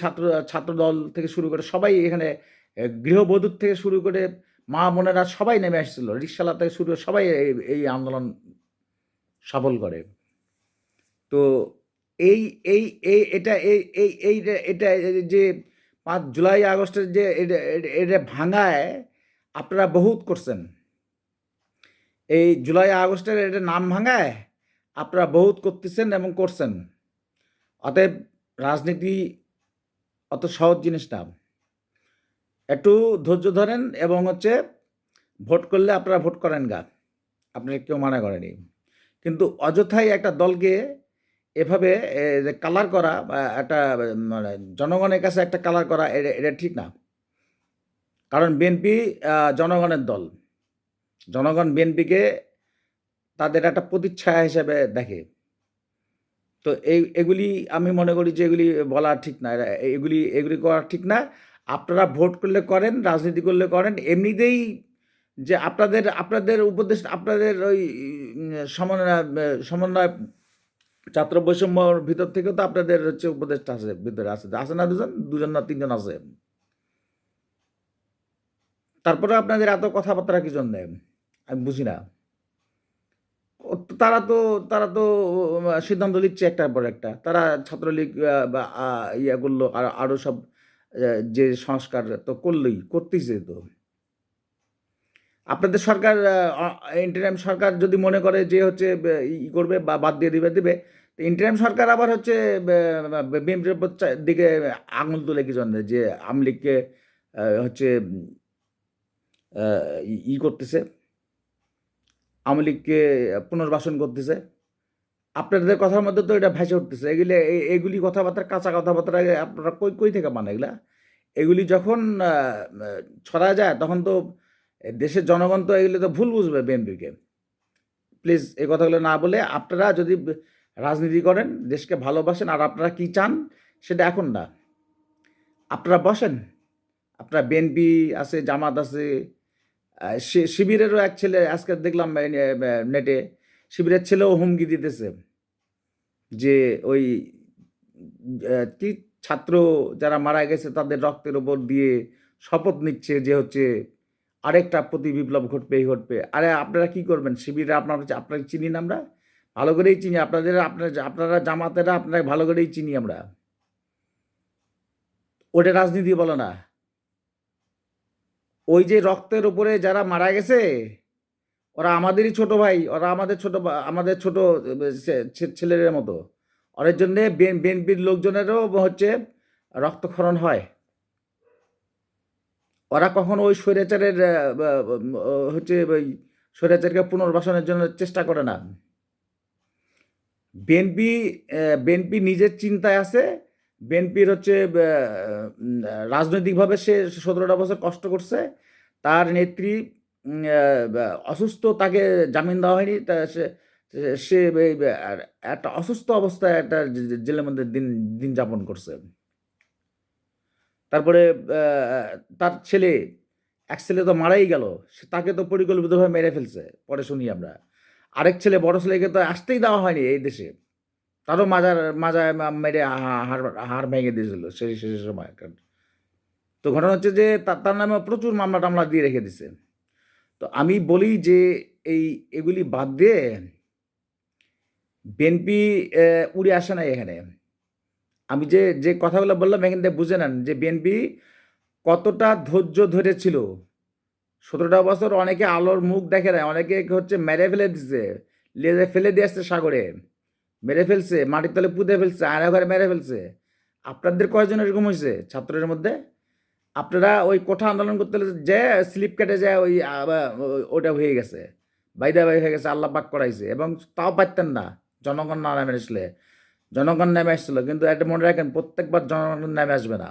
ছাত্রদল থেকে শুরু করে সবাই এখানে, গৃহবধূর থেকে শুরু করে মা বোনেরা সবাই নেমে আসছিল, রিক্সাওয়ালা থেকে শুরু করে সবাই এই আন্দোলন সফল করে। তো এই এই এই এটা এই এই এই এটা যে ৫ জুলাই আগস্টের যে এটা ভাঙায় আপনারা বহুত করছেন, এই জুলাই আগস্টের এটা নাম ভাঙায় আপনারা বহুত করতেছেন এবং করছেন। অতএব রাজনীতি অত সহজ জিনিস না, একটু ধৈর্য ধরেন এবং হচ্ছে ভোট করলে আপনারা ভোট করেন গা, আপনারা কেউ মানা করেনি। কিন্তু অযথাই একটা দলকে এভাবে যে কালার করা বা একটা মানে জনগণের কাছে একটা কালার করা, এটা ঠিক না। কারণ বিএনপি জনগণের দল, জনগণ বিএনপিকে তাদের একটা প্রতিচ্ছায়া হিসেবে দেখে। তো এগুলি আমি মনে করি যে এগুলি বলা ঠিক না, এগুলি করা ঠিক না। আপনারা ভোট করলে করেন, রাজনীতি করলে করেন, এমনিতেই যে আপনাদের উপদেশ, আপনাদের ওই সমন্বয় ছাত্র বৈষম্যর ভিতর থেকে তো আপনাদের হচ্ছে উপদেষ্টা আছে, ভিতরে আছে না, দুজন না তিনজন আছে। তারপরে আপনাদের এত কথাবার্তা কি জন্যে? আমি বুঝি না। তারা তো তারা তো সিদ্ধান্ত নিচ্ছে একটার পর একটা। তারা ছাত্রলীগ বা ইয়া করলো আরো সব যে সংস্কার তো করতেইছে তো। আপনাদের সরকার ইন্টারিম সরকার যদি মনে করে যে হচ্ছে করবে বা বাদ দিয়ে দিবে। তো ইন্টারিম সরকার আবার হচ্ছে বিএনপির দিকে আঙুল তুলে কি জন্যে? যে আওয়ামী লীগকে হচ্ছে আ করতেছে, আওয়ামী লীগকে পুনর্বাসন করতেছে। আপনাদের কথার মধ্যে তো এটা ভেসে উঠতেছে। এগুলি কথাবার্তা কাঁচা কথাবার্তা আপনারা কই থেকে পান এগুলা? এগুলি যখন আ আ ছড়ায় যায় তখন তো দেশের জনগণ তো এগুলো তো ভুল বুঝবে বিএনপিকে। প্লিজ এই কথাগুলো না বলে আপনারা যদি রাজনীতি করেন, দেশকে ভালোবাসেন আর আপনারা কি চান সেটা এখন না। আপনারা বসেন। আপনার বিএনপি আছে, জামাত আছে, শিবিরেরও এক ছেলে আজকে দেখলাম নেটে, শিবিরের ছেলেও হুমকি দিতেছে যে ওই কি ছাত্র যারা মারা গেছে তাদের রক্তের উপর দিয়ে শপথ নিচ্ছে যে হচ্ছে আরেকটা প্রতি বিপ্লব ঘটবেই ঘটবে। আরে আপনারা কি করবেন? শিবিরে আপনাকে চিনি না আমরা? ভালো করেই চিনি। আপনারা জামাতেরা আপনাকে ভালো করেই চিনি আমরা। ওটা রাজনীতি বলে না। ওই যে রক্তের উপরে যারা মারা গেছে, ওরা আমাদেরই ছোট ভাই। ওরা আমাদের ছোট ছেলেদের মতো। ওদের জন্যে বিএনপির লোকজনেরও হচ্ছে রক্তক্ষরণ হয়। ওরা কখনো ওই স্বৈরাচারের হচ্ছে ওই স্বৈরাচারকে পুনর্বাসনের জন্য চেষ্টা করে না। বিএনপি বিএনপি নিজের চিন্তায় আছে। বিএনপির হচ্ছে রাজনৈতিকভাবে সে ১৭টা বছর কষ্ট করছে। তার নেত্রী অসুস্থ, তাকে জামিন দেওয়া হয়নি। তা সে সে এই একটা অসুস্থ অবস্থায় একটা জেলের মধ্যে দিন যাপন করছে। তারপরে তার ছেলে, এক ছেলে তো মারাই গেল। তাকে তো পরিকল্পিতভাবে মেরে ফেলছে। পরে শুনি আমরা। আরেক ছেলে, বড় ছেলেকে তো আসতেই দেওয়া হয়নি এই দেশে। তারও মাজায় মেরে হাড় ভেঙে দিয়েছিল সেই সময়কার। তো ঘটনা হচ্ছে যে তার নামে প্রচুর মামলা-টামলা দিয়ে রেখে দিছে। তো আমি বলি যে এগুলি বাদ দিয়ে বিএনপি উড়ে আসে নাই এখানে। আমি যে কথাগুলো বললাম এখান থেকে বুঝে নেন যে বিএনপি কতটা ধৈর্য ধরেছিল। ১৭টা বছর অনেকে আলোর মুখ দেখে নাই। অনেকে হচ্ছে মেরে ফেলে দিছে। ফেলে দিয়ে আসছে সাগরে। মেরে ফেলছে, মাটির তলে পুঁতে ফেলছে, আয়না ঘরে মেরে ফেলছে। আপনাদের কয়জন এরকম হইছে ছাত্রদের মধ্যে? আপনারা ওই কোঠা আন্দোলন করতে যেয়ে স্লিপ কেটে যায় ওই ওটা হয়ে গেছে। বাইদা বাই হয়ে গেছে, আল্লাহ পাক করাইছে এবং তাও পারতেন না জনগণ না নেমে আসলে। জনগণ নেমে আসছিল কিন্তু একটা মনে রাখেন প্রত্যেকবার জনগণ নেমে আসবে না।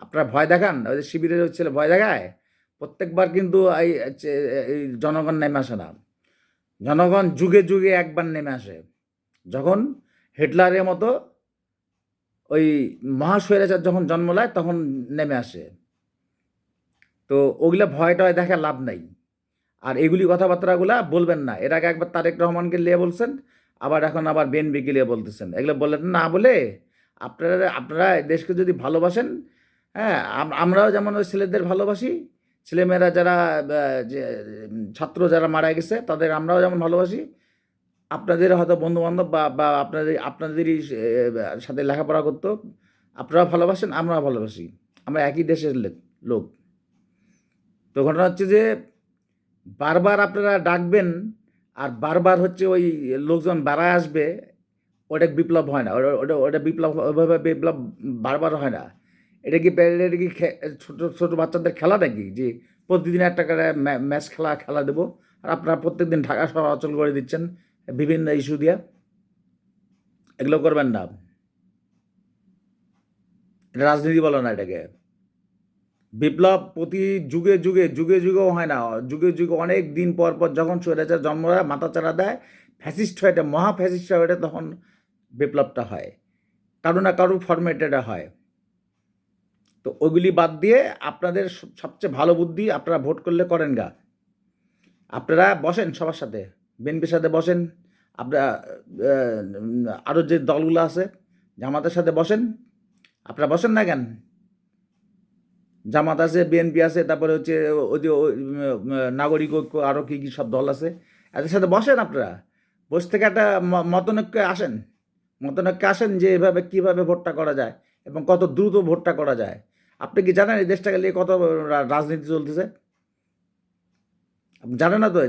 আপনারা ভয় দেখান, ওই যে শিবিরের ওই ছেলে ভয় দেখায়, প্রত্যেকবার কিন্তু এই জনগণ নেমে আসে না। জনগণ যুগে যুগে একবার নেমে আসে। যখন হিটলারের মতো ওই মহাস্বৈরাচার যখন জন্ম নেয় তখন নেমে আসে। তো ওগুলা ভয় টয় দেখা লাভ নাই। আর এগুলি কথাবার্তাগুলা বলবেন না। এর আগে একবার তারেক রহমানকে নিয়ে বলছেন, এখন আবার বিএনপিকে নিয়ে বলতেছেন। এগুলো বললেন না বলে আপনারা দেশকে যদি ভালোবাসেন, হ্যাঁ, আমরাও যেমন ওই ছেলেদের ভালোবাসি, ছেলেমেয়েরা যারা যে ছাত্র যারা মারা গেছে তাদের আমরাও যেমন ভালোবাসি, আপনাদের হয়তো বন্ধু-বান্ধব বা আপনাদেরই সাথে লেখাপড়া করতো, আপনারাও ভালোবাসেন, আমরাও ভালোবাসি। আমরা একই দেশের লোক। তো ঘটনা হচ্ছে যে বারবার আপনারা ডাকবেন আর বারবার হচ্ছে ওই লোকজন বাড়ায় আসবে, ওটা বিপ্লব হয় না। ওটা বিপ্লব ওইভাবে বিপ্লব বারবার হয় না। এটা কি ছোট বাচ্চাদের খেলা নাকি? যে প্রতিদিন একটা করে ম্যাচ খেলা দেবো আর আপনারা প্রত্যেকদিন ঢাকা শহর অচল করে দিচ্ছেন বিভিন্ন ইস্যু দিয়া। এগুলো করবেন না। এটা রাজনীতি বলে না এটাকে। বিপ্লব প্রতি যুগেও হয় না। যুগে অনেক দিন পর যখন স্বৈরাচার জন্ম হয়, মাথাচাড়া দেয়, ফ্যাসিস্ট হয়, এটা মহা ফ্যাসিস্ট হয়, এটা তখন বিপ্লবটা হয়। কারো না কারো ফরম্যাটে এটা হয়। তো ওইগুলি বাদ দিয়ে আপনাদের সবচেয়ে ভালো বুদ্ধি, আপনারা ভোট করলে করেন গা। আপনারা বসেন সবার সাথে, বিএনপির সাথে বসেন, আপনারা আরও যে দলগুলো আছে জামাতের সাথে বসেন। আপনারা বসেন না কেন? জামাত আছে, বিএনপি আছে, তারপরে হচ্ছে ওই যে নাগরিক ঐক্য, আরও কী কী সব দল আছে, এদের সাথে বসেন আপনারা, বসে থেকে একটা মতনৈক্যে আসেন, মতনৈক্যে আসেন যে এভাবে কীভাবে ভোটটা করা যায় এবং কত দ্রুত ভোটটা করা যায়। আপনি কি জানেন এই দেশটাকে নিয়ে কত রাজনীতি চলতেছে? আপনি জানেন না তো,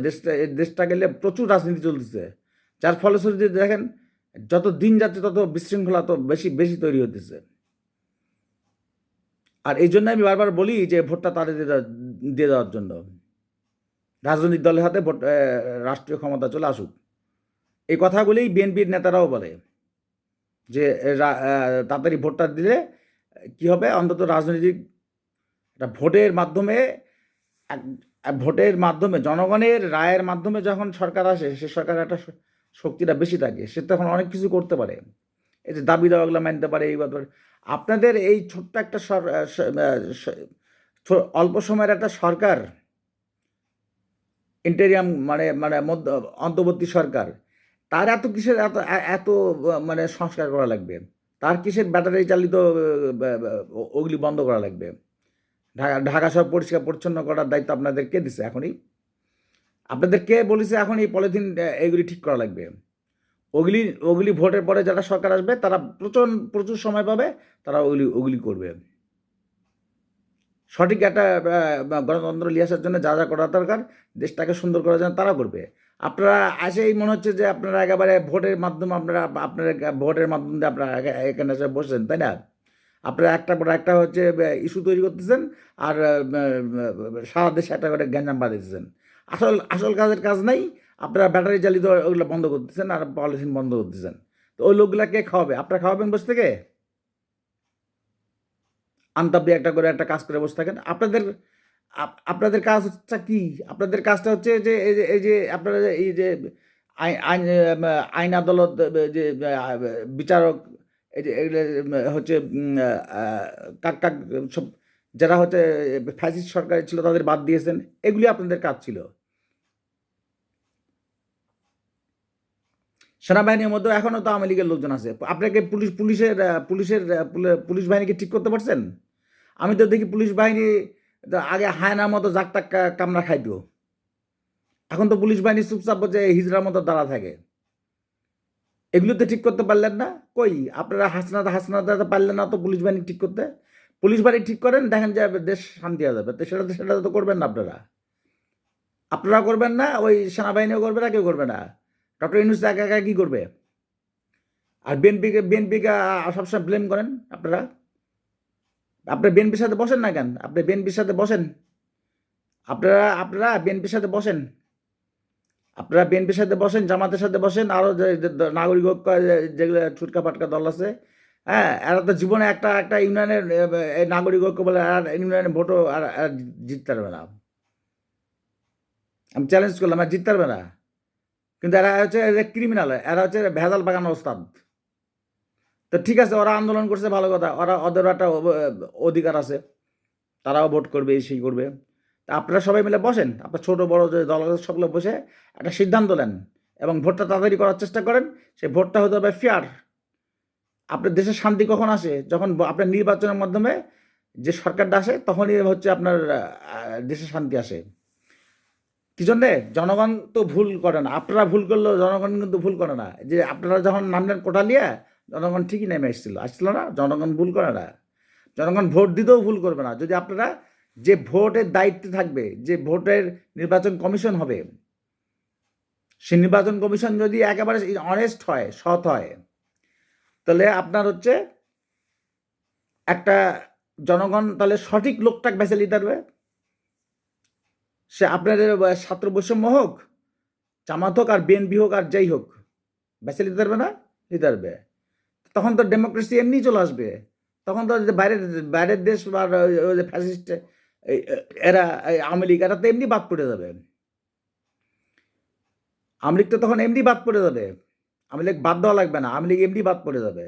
এই দেশটাকে নিয়ে প্রচুর রাজনীতি চলতেছে, যার ফলশ্রুতিতে দেখেন যত দিন যাচ্ছে তত বিশৃঙ্খলা তো বেশি বেশি তৈরি হতেছে। আর এই জন্য আমি বারবার বলি যে ভোটটা তাদের দিয়ে দেওয়ার জন্য, রাজনৈতিক দলের হাতে ভোট, রাষ্ট্রীয় ক্ষমতা চলে আসুক। এই কথাগুলোই বিএনপির নেতারাও বলে যে তাড়াতাড়ি ভোটটা দিলে কি হবে, অন্তত রাজনৈতিক একটা ভোটের মাধ্যমে জনগণের রায়ের মাধ্যমে যখন সরকার আসে, সে সরকারের একটা শক্তিটা বেশি থাকে, সে তখন অনেক কিছু করতে পারে, এই যে দাবি দেওয়াগুলো মানতে পারে, এই ব্যাপারে। আপনাদের এই ছোট্ট একটা অল্প সময়ের একটা সরকার, ইন্টেরিয়াম মানে মানে অন্তর্বর্তী সরকার, তার এত কিসের এত এত মানে সংস্কার করা লাগবে? তার কিসের ব্যাটারি চালিত ওগুলি বন্ধ করা লাগবে? ঢাকা সব পরিষ্কার পরিচ্ছন্ন করার দায়িত্ব আপনাদের কে দিছে এখনই? আপনাদের কে বলেছে এখন এই পলিথিন এইগুলি ঠিক করা লাগবে? ওগুলি ওগুলি ভোটের পরে যারা সরকার আসবে তারা প্রচুর সময় পাবে, তারা ওগুলি ওগুলি করবে। সঠিক একটা গণতন্ত্র নিয়ে আসার জন্য যা যা করা দরকার, দেশটাকে সুন্দর করার জন্য তারা করবে। আপনারা আসেই মনে হচ্ছে যে আপনারা একেবারে ভোটের মাধ্যমে ভোটের মাধ্যমে আপনারা এখানে এসে বসেন, তাই না? আপনারা একটা পর একটা হচ্ছে ইস্যু তৈরি করতেছেন, আর সারা দেশে একটা করে গ্যাঞ্জাম বাঁধিয়েছেন। আসল আসল কাজের কাজ নাই, আপনারা ব্যাটারি চালিত ওগুলো বন্ধ করতেছেন আর পলিথিন বন্ধ করতেছেন। তো ওই লোকগুলাকে খাওয়াবে, আপনারা খাওয়াবেন বসে থেকে? আনতাব্দি একটা করে একটা কাজ করে বসে থাকেন। আপনাদের কাজ হচ্ছে কি? আপনাদের কাজটা হচ্ছে যে এই যে আপনারা এই যে আইন আইন আদালত, যে বিচারক, এই যে এগুলো হচ্ছে কাক কাক সব যারা হচ্ছে ফ্যাসিস্ট সরকার ছিল তাদের বাদ দিয়েছেন, এগুলি আপনাদের কাজ ছিল। সেনাবাহিনীর মধ্যে এখনও তো আওয়ামী লীগের লোকজন আছে। আপনাকে পুলিশ বাহিনীকে ঠিক করতে পারছেন? আমি তো দেখি পুলিশ বাহিনী আগে হায়নার মতো জাকতাক কামড়া খাইতো, এখন তো পুলিশ বাহিনী চুপচাপ হচ্ছে হিজড়ার মতো দাঁড়া থাকে। এগুলো তো ঠিক করতে পারলেন না, কই আপনারা হাসনাত পারলেন না তো পুলিশ বাহিনী ঠিক করতে? পুলিশ বাহিনী ঠিক করেন, দেখেন যে দেশ শান্তি হয়ে যাবে। তো সেটা তো করবেন না আপনারা, আপনারা করবেন না, ওই সেনাবাহিনীও করবে না, কেউ করবে না। ডক্টর ইউনূস একা একা কী করবে? আর বিএনপিকে সবসময় ব্লেম করেন আপনারা। আপনি বিএনপির সাথে বসেন না কেন? আপনি বিএনপির সাথে বসেন, আপনারা বিএনপির সাথে বসেন, আপনারা বিএনপির সাথে বসেন, জামাতের সাথে বসেন, আরও যে নাগরিক ঐক্য যেগুলো ছুটকা ফাটকা দল আছে, হ্যাঁ, এরা তো জীবনে একটা একটা ইউনিয়নের নাগরিক ঐক্য বলে আর ইউনিয়নের ভোটও আর জিততে পারবে না। আমি চ্যালেঞ্জ করলাম, আর জিততে পারবে না। কিন্তু এরা হচ্ছে ক্রিমিনাল, এরা হচ্ছে ভেজাল বাগানোর ওস্তাদ। তো ঠিক আছে, ওরা আন্দোলন করছে, ভালো কথা, ওদেরও একটা অধিকার আছে, তারাও ভোট করবে, এই সেই করবে। তা আপনারা সবাই মিলে বসেন, আপনার ছোটো বড়ো যে দল আছে সবগুলো বসে একটা সিদ্ধান্ত নেন এবং ভোটটা তাড়াতাড়ি করার চেষ্টা করেন। সেই ভোটটা হতে হবে ফেয়ার। আপনার দেশের শান্তি কখন আসে? যখন আপনার নির্বাচনের মাধ্যমে যে সরকারটা আসে, তখনই হচ্ছে আপনার দেশে শান্তি আসে। কি জন্যে? জনগণ তো ভুল করে না, আপনারা ভুল করলেও জনগণ কিন্তু ভুল করে না। যে আপনারা যখন নামলেন কোটালিয়া, জনগণ ঠিকই নেমে আসছিল না? জনগণ ভুল করে না, জনগণ ভোট দিতেও ভুল করবে না। যদি আপনারা যে ভোটের দায়িত্বে থাকবে, যে ভোটের নির্বাচন কমিশন হবে, সেই নির্বাচন কমিশন যদি একেবারে অনেস্ট হয়, সৎ হয়, তাহলে আপনার হচ্ছে একটা জনগণ তাহলে সঠিক লোকটাকে বেছে নিতে পারবে। সে আপনাদের ছাত্র বৈষম্য হোক, জামাত হোক, আর বিএনপি হোক, আর যাই হোক, বেছে নিতে পারবে না? নিতে পারবে। তখন তো ডেমোক্রেসি এমনি চলে আসবে। তখন তো বাইরের দেশ বা ওই যে ফ্যাসিস্ট এরা, আওয়ামী লীগ, এরা তো এমনি বাদ পড়ে যাবে। আওয়ামী লীগ তো তখন এমনি বাদ পড়ে যাবে, আওয়ামী লীগ বাদ দেওয়া লাগবে না, আওয়ামী লীগ এমনি বাদ পড়ে যাবে।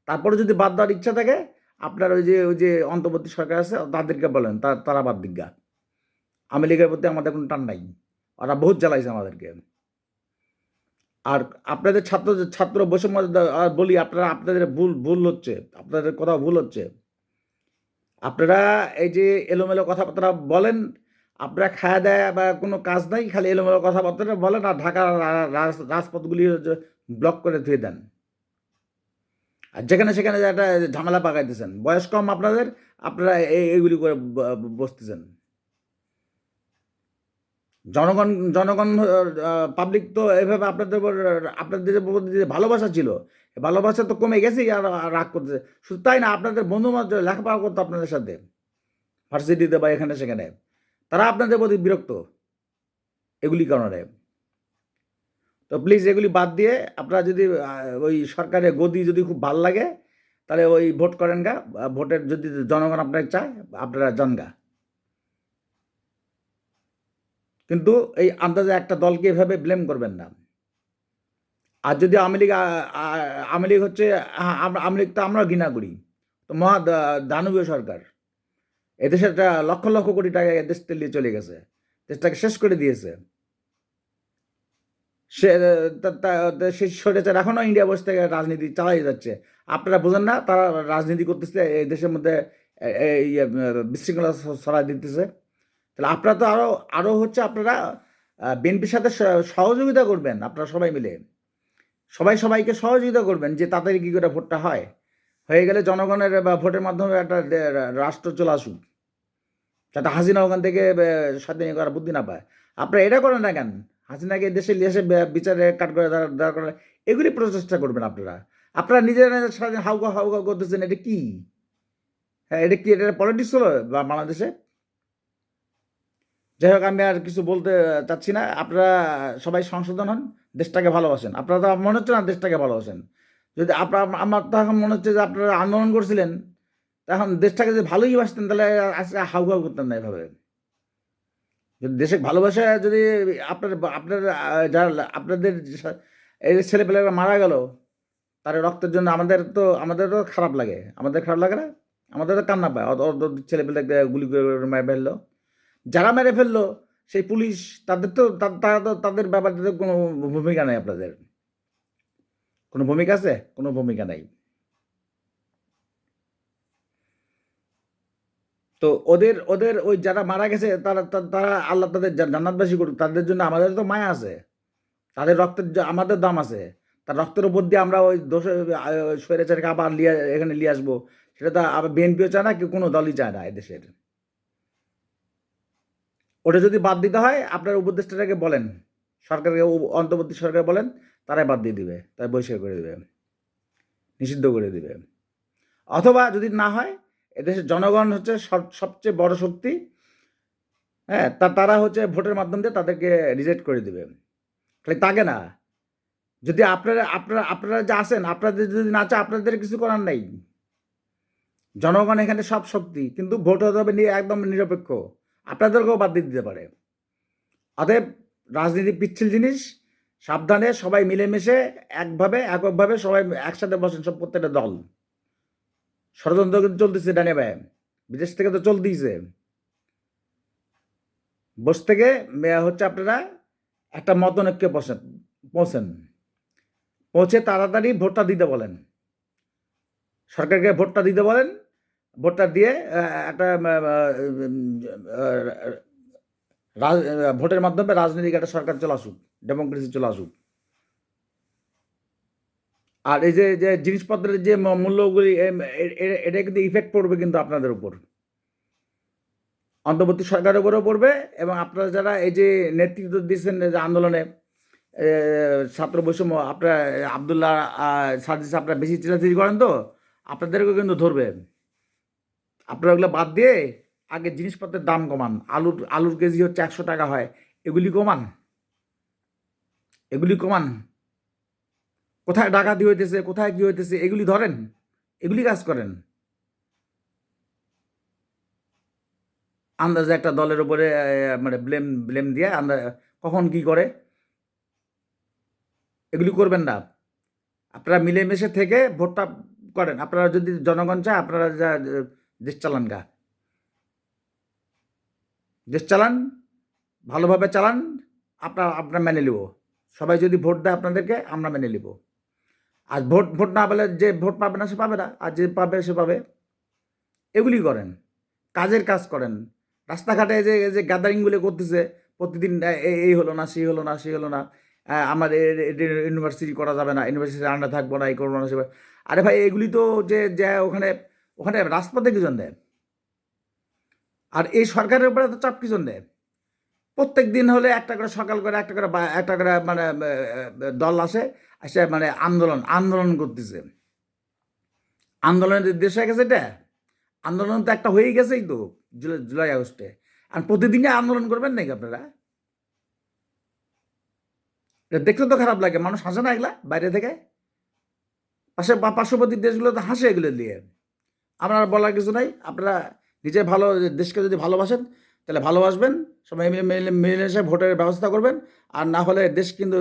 তারপরে যদি বাদ দেওয়ার ইচ্ছা থাকে, আপনার ওই যে অন্তর্বর্তী সরকার আছে তাদেরকে বলেন, তারা বাদ দিক গা। আওয়ামী লীগের প্রতি আমাদের কোনো টান নাই, ওরা বহুত জ্বালাইছে আমাদেরকে। আর আপনাদের ছাত্র বৈষম্য বলি, আপনাদের ভুল হচ্ছে, আপনাদের কোথাও ভুল হচ্ছে। আপনারা এই যে এলোমেলো কথাবার্তা বলেন, আপনারা খায়া-দায়া বা কোনো কাজ নাই, খালি এলোমেলো কথাবার্তা বলেন আর ঢাকার রাজপথগুলি হচ্ছে ব্লক করে থুয়ে দেন। আর যেখানে সেখানে একটা ঝামেলা পাকাইতেছেন। বয়স কম আপনাদের, আপনারা এইগুলি করে বসতেছেন। জনগণ জনগণ পাবলিক তো এভাবে আপনাদের প্রতি যে ভালোবাসা ছিল, ভালোবাসা তো কমে গেছেই আর রাগ করতেছে। শুধু তাই না, আপনাদের বন্ধু-বান্ধব লেখাপড়া করতো আপনাদের সাথে, ভার্সিটিতে বা এখানে সেখানে। তারা আপনাদের প্রতি বিরক্ত এগুলি কারণে। তো প্লিজ এগুলি বাদ দিয়ে আপনারা যদি ওই সরকারের গদি যদি খুব ভাল লাগে, তাহলে ওই ভোট করেন গা। ভোটের যদি জনগণ আপনাকে চায়, আপনারা যান গা। কিন্তু এই আন্দাজে একটা দলকে এভাবে ব্লেম করবেন না। আর যদি আওয়ামী লীগ হচ্ছে, আওয়ামী লীগ তো আমরাও ঘৃণা করি। তো মহা দানবীয় সরকার। এদেশে একটা লক্ষ লক্ষ কোটি টাকা এদেশ তেলিয়ে চলে গেছে, দেশটাকে শেষ করে দিয়েছে। সে সেই স্বৈরাচার এখনও ইন্ডিয়া বসে থেকে রাজনীতি চালাই যাচ্ছে। আপনারা বোঝেন না তারা রাজনীতি করতেছে এই দেশের মধ্যে, এই বিশৃঙ্খলা ছড়াই দিতেছে। তাহলে আপনারা তো আরও হচ্ছে আপনারা বিএনপির সাথে সহযোগিতা করবেন, আপনারা সবাই মিলে। সবাই সবাইকে সহযোগিতা করবেন যে তাড়াতাড়ি কী করে ভোটটা হয়, হয়ে গেলে জনগণের বা ভোটের মাধ্যমে একটা রাষ্ট্র চলে আসুক, যাতে হাসিনা ওখান থেকে স্বাধীন করার বুদ্ধি না পায়। আপনারা এটা করেন না কেন? হাসিনাকে দেশে নিয়ে এসে বিচারে কাট করে দাঁড় করে এগুলি প্রচেষ্টা করবেন আপনারা। আপনারা নিজেরা স্বাধীন হাউকা হাউকা করতেছেন, এটা কি? হ্যাঁ, এটা কি, এটা পলিটিক্স হলো বাংলাদেশে? যাই হোক, আমি আর কিছু বলতে চাচ্ছি না। আপনারা সবাই সংশোধন হন, দেশটাকে ভালোবাসেন। আপনারা তো মনে হচ্ছে না দেশটাকে ভালোবাসেন। যদি আমার তো এখন মনে হচ্ছে যে আপনারা আন্দোলন করছিলেন, তখন দেশটাকে যদি ভালোই বাসতেন তাহলে আজকে হাউ হাউ করতেন না এভাবে। যদি দেশে ভালোবাসা যদি আপনার যারা আপনাদের এই যে ছেলেপেলেরা মারা গেল, তার রক্তের জন্য আমাদেরও খারাপ লাগে। আমাদের খারাপ লাগে না? আমাদেরও কান্না পায়। ছেলেপেলেকে গুলি করে মেরে ফেললো। যারা মেরে ফেললো সেই পুলিশ, তাদের তো তারা তো তাদের ব্যাপারে তো কোনো ভূমিকা নেই আপনাদের। কোনো ভূমিকা আছে? কোনো ভূমিকা নাই। তো ওদের ওদের ওই যারা মারা গেছে তারা আল্লাহ তাদের জান্নাতবাসী করুক। তাদের জন্য আমাদের তো মায়া আছে। তাদের রক্তের আমাদের দাম আছে। তার রক্তের উপর দিয়ে আমরা ওই স্বৈরাচারকে আবার এখানে নিয়ে আসবো, সেটা তো আবার বিএনপিও চায় না, কেউ কোনো দলই চায় না এদেশের। ওটা যদি বাদ দিতে হয়, আপনার উপদেষ্টাটাকে বলেন, সরকারকে, অন্তর্বর্তী সরকার বলেন, তারাই বাদ দিয়ে দিবে, তাই বহিষ্কার করে দিবে, নিষিদ্ধ করে দিবে। অথবা যদি না হয়, এদেশের জনগণ হচ্ছে সবচেয়ে বড় শক্তি। হ্যাঁ, তারা হচ্ছে ভোটের মাধ্যম দিয়ে তাদেরকে রিজেক্ট করে দিবে। খালি তাকে না, যদি আপনারা যে আছেন, আপনাদের যদি না চায়, আপনাদের কিছু করার নাই। জনগণ এখানে সব শক্তি, কিন্তু ভোট হতে হবে একদম নিরপেক্ষ। আপনাদেরকেও বাদ দিয়ে দিতে পারে। অতএব রাজনীতি পিচ্ছিল জিনিস, সাবধানে সবাই মিলেমিশে এককভাবে সবাই একসাথে বসেন, সব প্রত্যেকটা দল। ষড়যন্ত্র কিন্তু চলতেছে ডানে বায়ে, বিদেশ থেকে তো চলতেইছে। বস থেকে হচ্ছে আপনারা একটা মতনৈক্যে পৌঁছেন, পৌঁছে তাড়াতাড়ি ভোটটা দিতে বলেন, সরকারকে ভোটটা দিতে বলেন। ভোটটা দিয়ে একটা ভোটের মাধ্যমে রাজনৈতিক একটা সরকার চলে আসুক, ডেমোক্রেসি চলে আসুক। আর এই যে জিনিসপত্রের যে মূল্যগুলি, এটা কিন্তু ইফেক্ট পড়বে কিন্তু আপনাদের উপর, অন্তর্বর্তী সরকারের উপরেও পড়বে। এবং আপনারা যারা এই যে নেতৃত্ব দিচ্ছেন যে আন্দোলনে, ছাত্র বৈষম্য, আপনার আবদুল্লাহ সাজিস, আপনারা বেশি চিল্লাচিল্লি করেন, তো আপনাদেরকেও কিন্তু ধরবে। আপনারা ওগুলো বাদ দিয়ে আগে জিনিসপত্রের দাম কমান। আলুর কেজি হচ্ছে 100 টাকা হয়, এগুলি কমান, এগুলি কমান। কোথায় ডাকাতি হইতেছে, কোথায় কি হইতেছে, এগুলি ধরেন, এগুলি কাজ করেন। আন্দাজে একটা দলের উপরে মানে ব্লেম দিয়ে কখন কি করে, এগুলি করবেন না। আপনারা মিলেমিশে থেকে ভোটটা করেন। আপনারা যদি জনগণ চায়, আপনারা যা দেশ চালান গা, দেশ চালান, ভালোভাবে চালান। আপনারা মেনে নিব। সবাই যদি ভোট দেয় আপনাদেরকে, আমরা মেনে নিব। আর ভোট না পেলে, যে ভোট পাবে না সে পাবে না, আর যে পাবে সে পাবে। এগুলি করেন। কাজের কাজ করেন। রাস্তাঘাটে যে গ্যাদারিংগুলো করতেছে প্রতিদিন, এই হলো না, সেই হলো না, সেই হলো না, আমার ইউনিভার্সিটি করা যাবে না, ইউনিভার্সিটির আন্ডার থাকবো না, এই করবো না, সে করবো না। আরে ভাই, এগুলি তো যে ওখানে ওখানে রাজপথে কি জন্য দেয়? আর এই সরকারের উপরে তো চাপ কি জন্য দেয়? প্রত্যেক দিন হলে একটা করে সকাল করে একটা করে মানে দল আসে, এসে মানে আন্দোলন করতেছে। আন্দোলনের দেশ হয়ে গেছে এটা। আন্দোলন তো একটা হয়েই গেছেই তো, জুলাই আগস্টে। আর প্রতিদিনই আন্দোলন করবেন নাকি আপনারা? এটা দেখতে তো খারাপ লাগে। মানুষ হাসে না এগুলা বাইরে থেকে? পার্শ্ববর্তী দেশগুলো তো হাসে এগুলো দিয়ে। আপনার বলার কিছু নাই। আপনারা নিজে ভালো, দেশকে যদি ভালোবাসেন তাহলে ভালোবাসবেন, সবাই মিলেমিশে ভোটের ব্যবস্থা করবেন। আর না হলে দেশ কিন্তু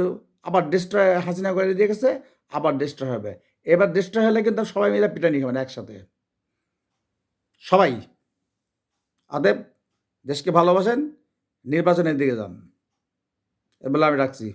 আবার ডিস্ট্রয়, হাসিনা করে দিয়ে গেছে, আবার ডিস্ট্রয় হবে। এবার ডিস্ট্রয় হলে কিন্তু সবাই মিলে পিটানি খাবেন একসাথে, সবাই। অতএব দেশকে ভালোবাসেন, নির্বাচনের দিকে যান। এবেলা আমি রাখছি।